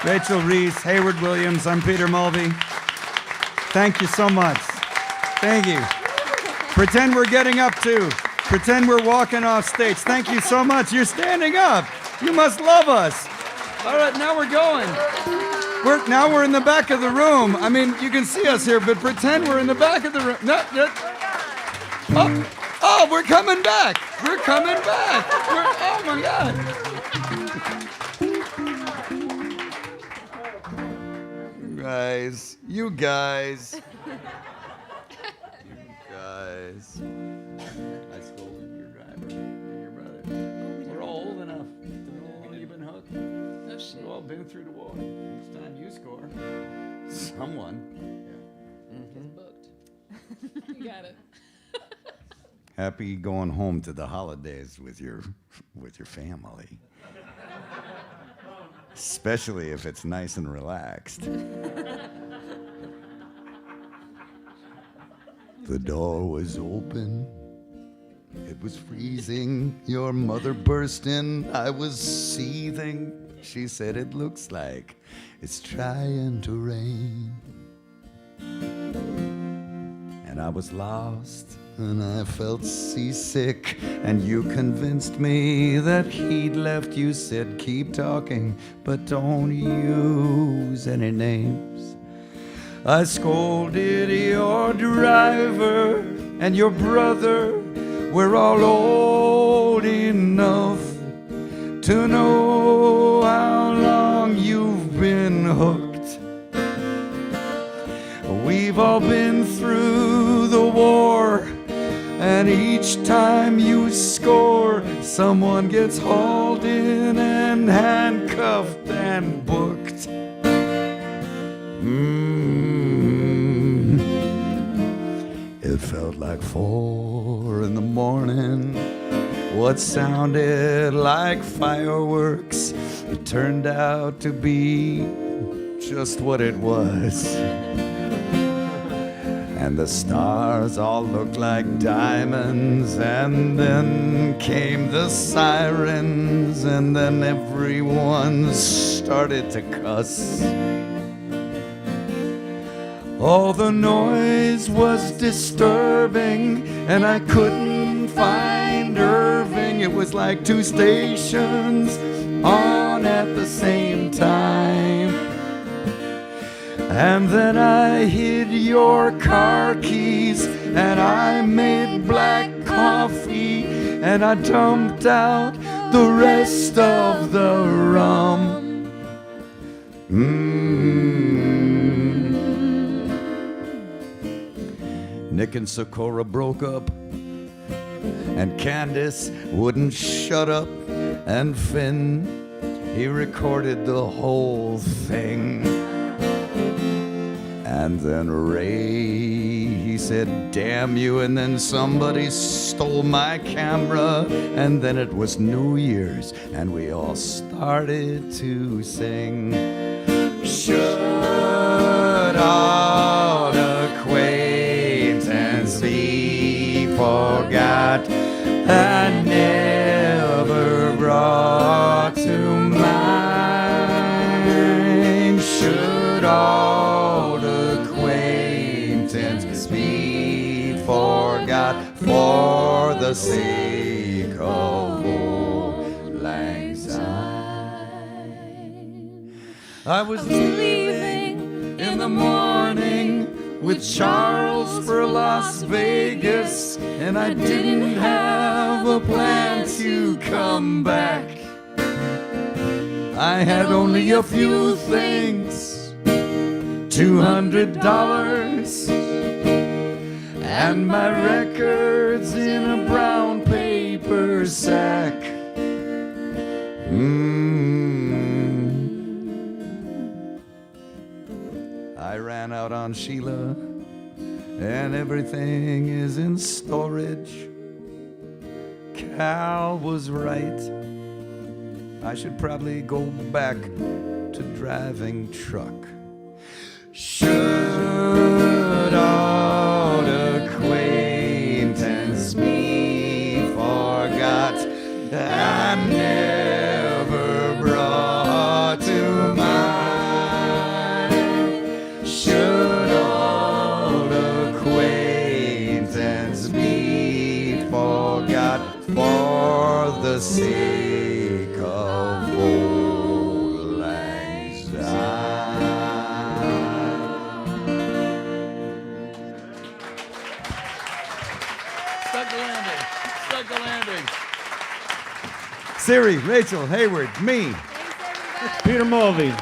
Speaker 5: Rachel Reese, Hayward Williams, I'm Peter Mulvey. Thank you so much. Thank you. Pretend we're getting up too. Pretend we're walking off stage. Thank you so much. You're standing up. You must love us. All right, now we're going. Now we're in the back of the room. I mean, you can see us here, but pretend we're in the back of the room. No. Oh, we're coming back. We're coming back. Oh my God. You guys. I scolded your driver and your brother. We're all old enough to know how long you've been hooked.
Speaker 6: Oh shit.
Speaker 5: We've all been through the war. Each time you score, someone.
Speaker 6: Gets booked. You got it.
Speaker 5: Happy going home to the holidays with your family. Especially if it's nice and relaxed. The door was open. It was freezing. Your mother burst in. I was seething. She said, "It looks like it's trying to rain." And I was lost, and I felt seasick. And you convinced me that he'd left. You said, "Keep talking, but don't use any names." I scolded your driver and your brother. We're all old enough to know how long you've been hooked. We've all been through the war, and each time you score, someone gets hauled in and handcuffed and booked. It felt like 4 in the morning. What sounded like fireworks, it turned out to be just what it was. And the stars all looked like diamonds, and then came the sirens, and then everyone started to cuss. All the noise was disturbing, and I couldn't find Irving. It was like two stations on at the same time. And then I hid your car keys, and I made black coffee, and I dumped out the rest of the rum. Nick and Socorro broke up, and Candace wouldn't shut up, and Finn, he recorded the whole thing. And then Ray, he said, damn you, and then somebody stole my camera, and then it was New Year's, and we all started to sing. Should all acquaintance be forgot, I never brought to mind. Should all acquaintance be forgot for the sake of old lang syne. I was leaving in the morning with Charles for Las Vegas, and I didn't have a plan to come back. I had only a few things, $200, and my records in a brown paper sack. I ran out on Sheila, and everything is in storage. Cal was right. I should probably go back to driving truck. Should old acquaintance be forgot, I never brought to mind. Should old acquaintance be forgot for the sake of old lang syne. Stuck the landing. Stuck the landing. Siri, Rachel, Hayward, me.
Speaker 2: Peter Mulvey.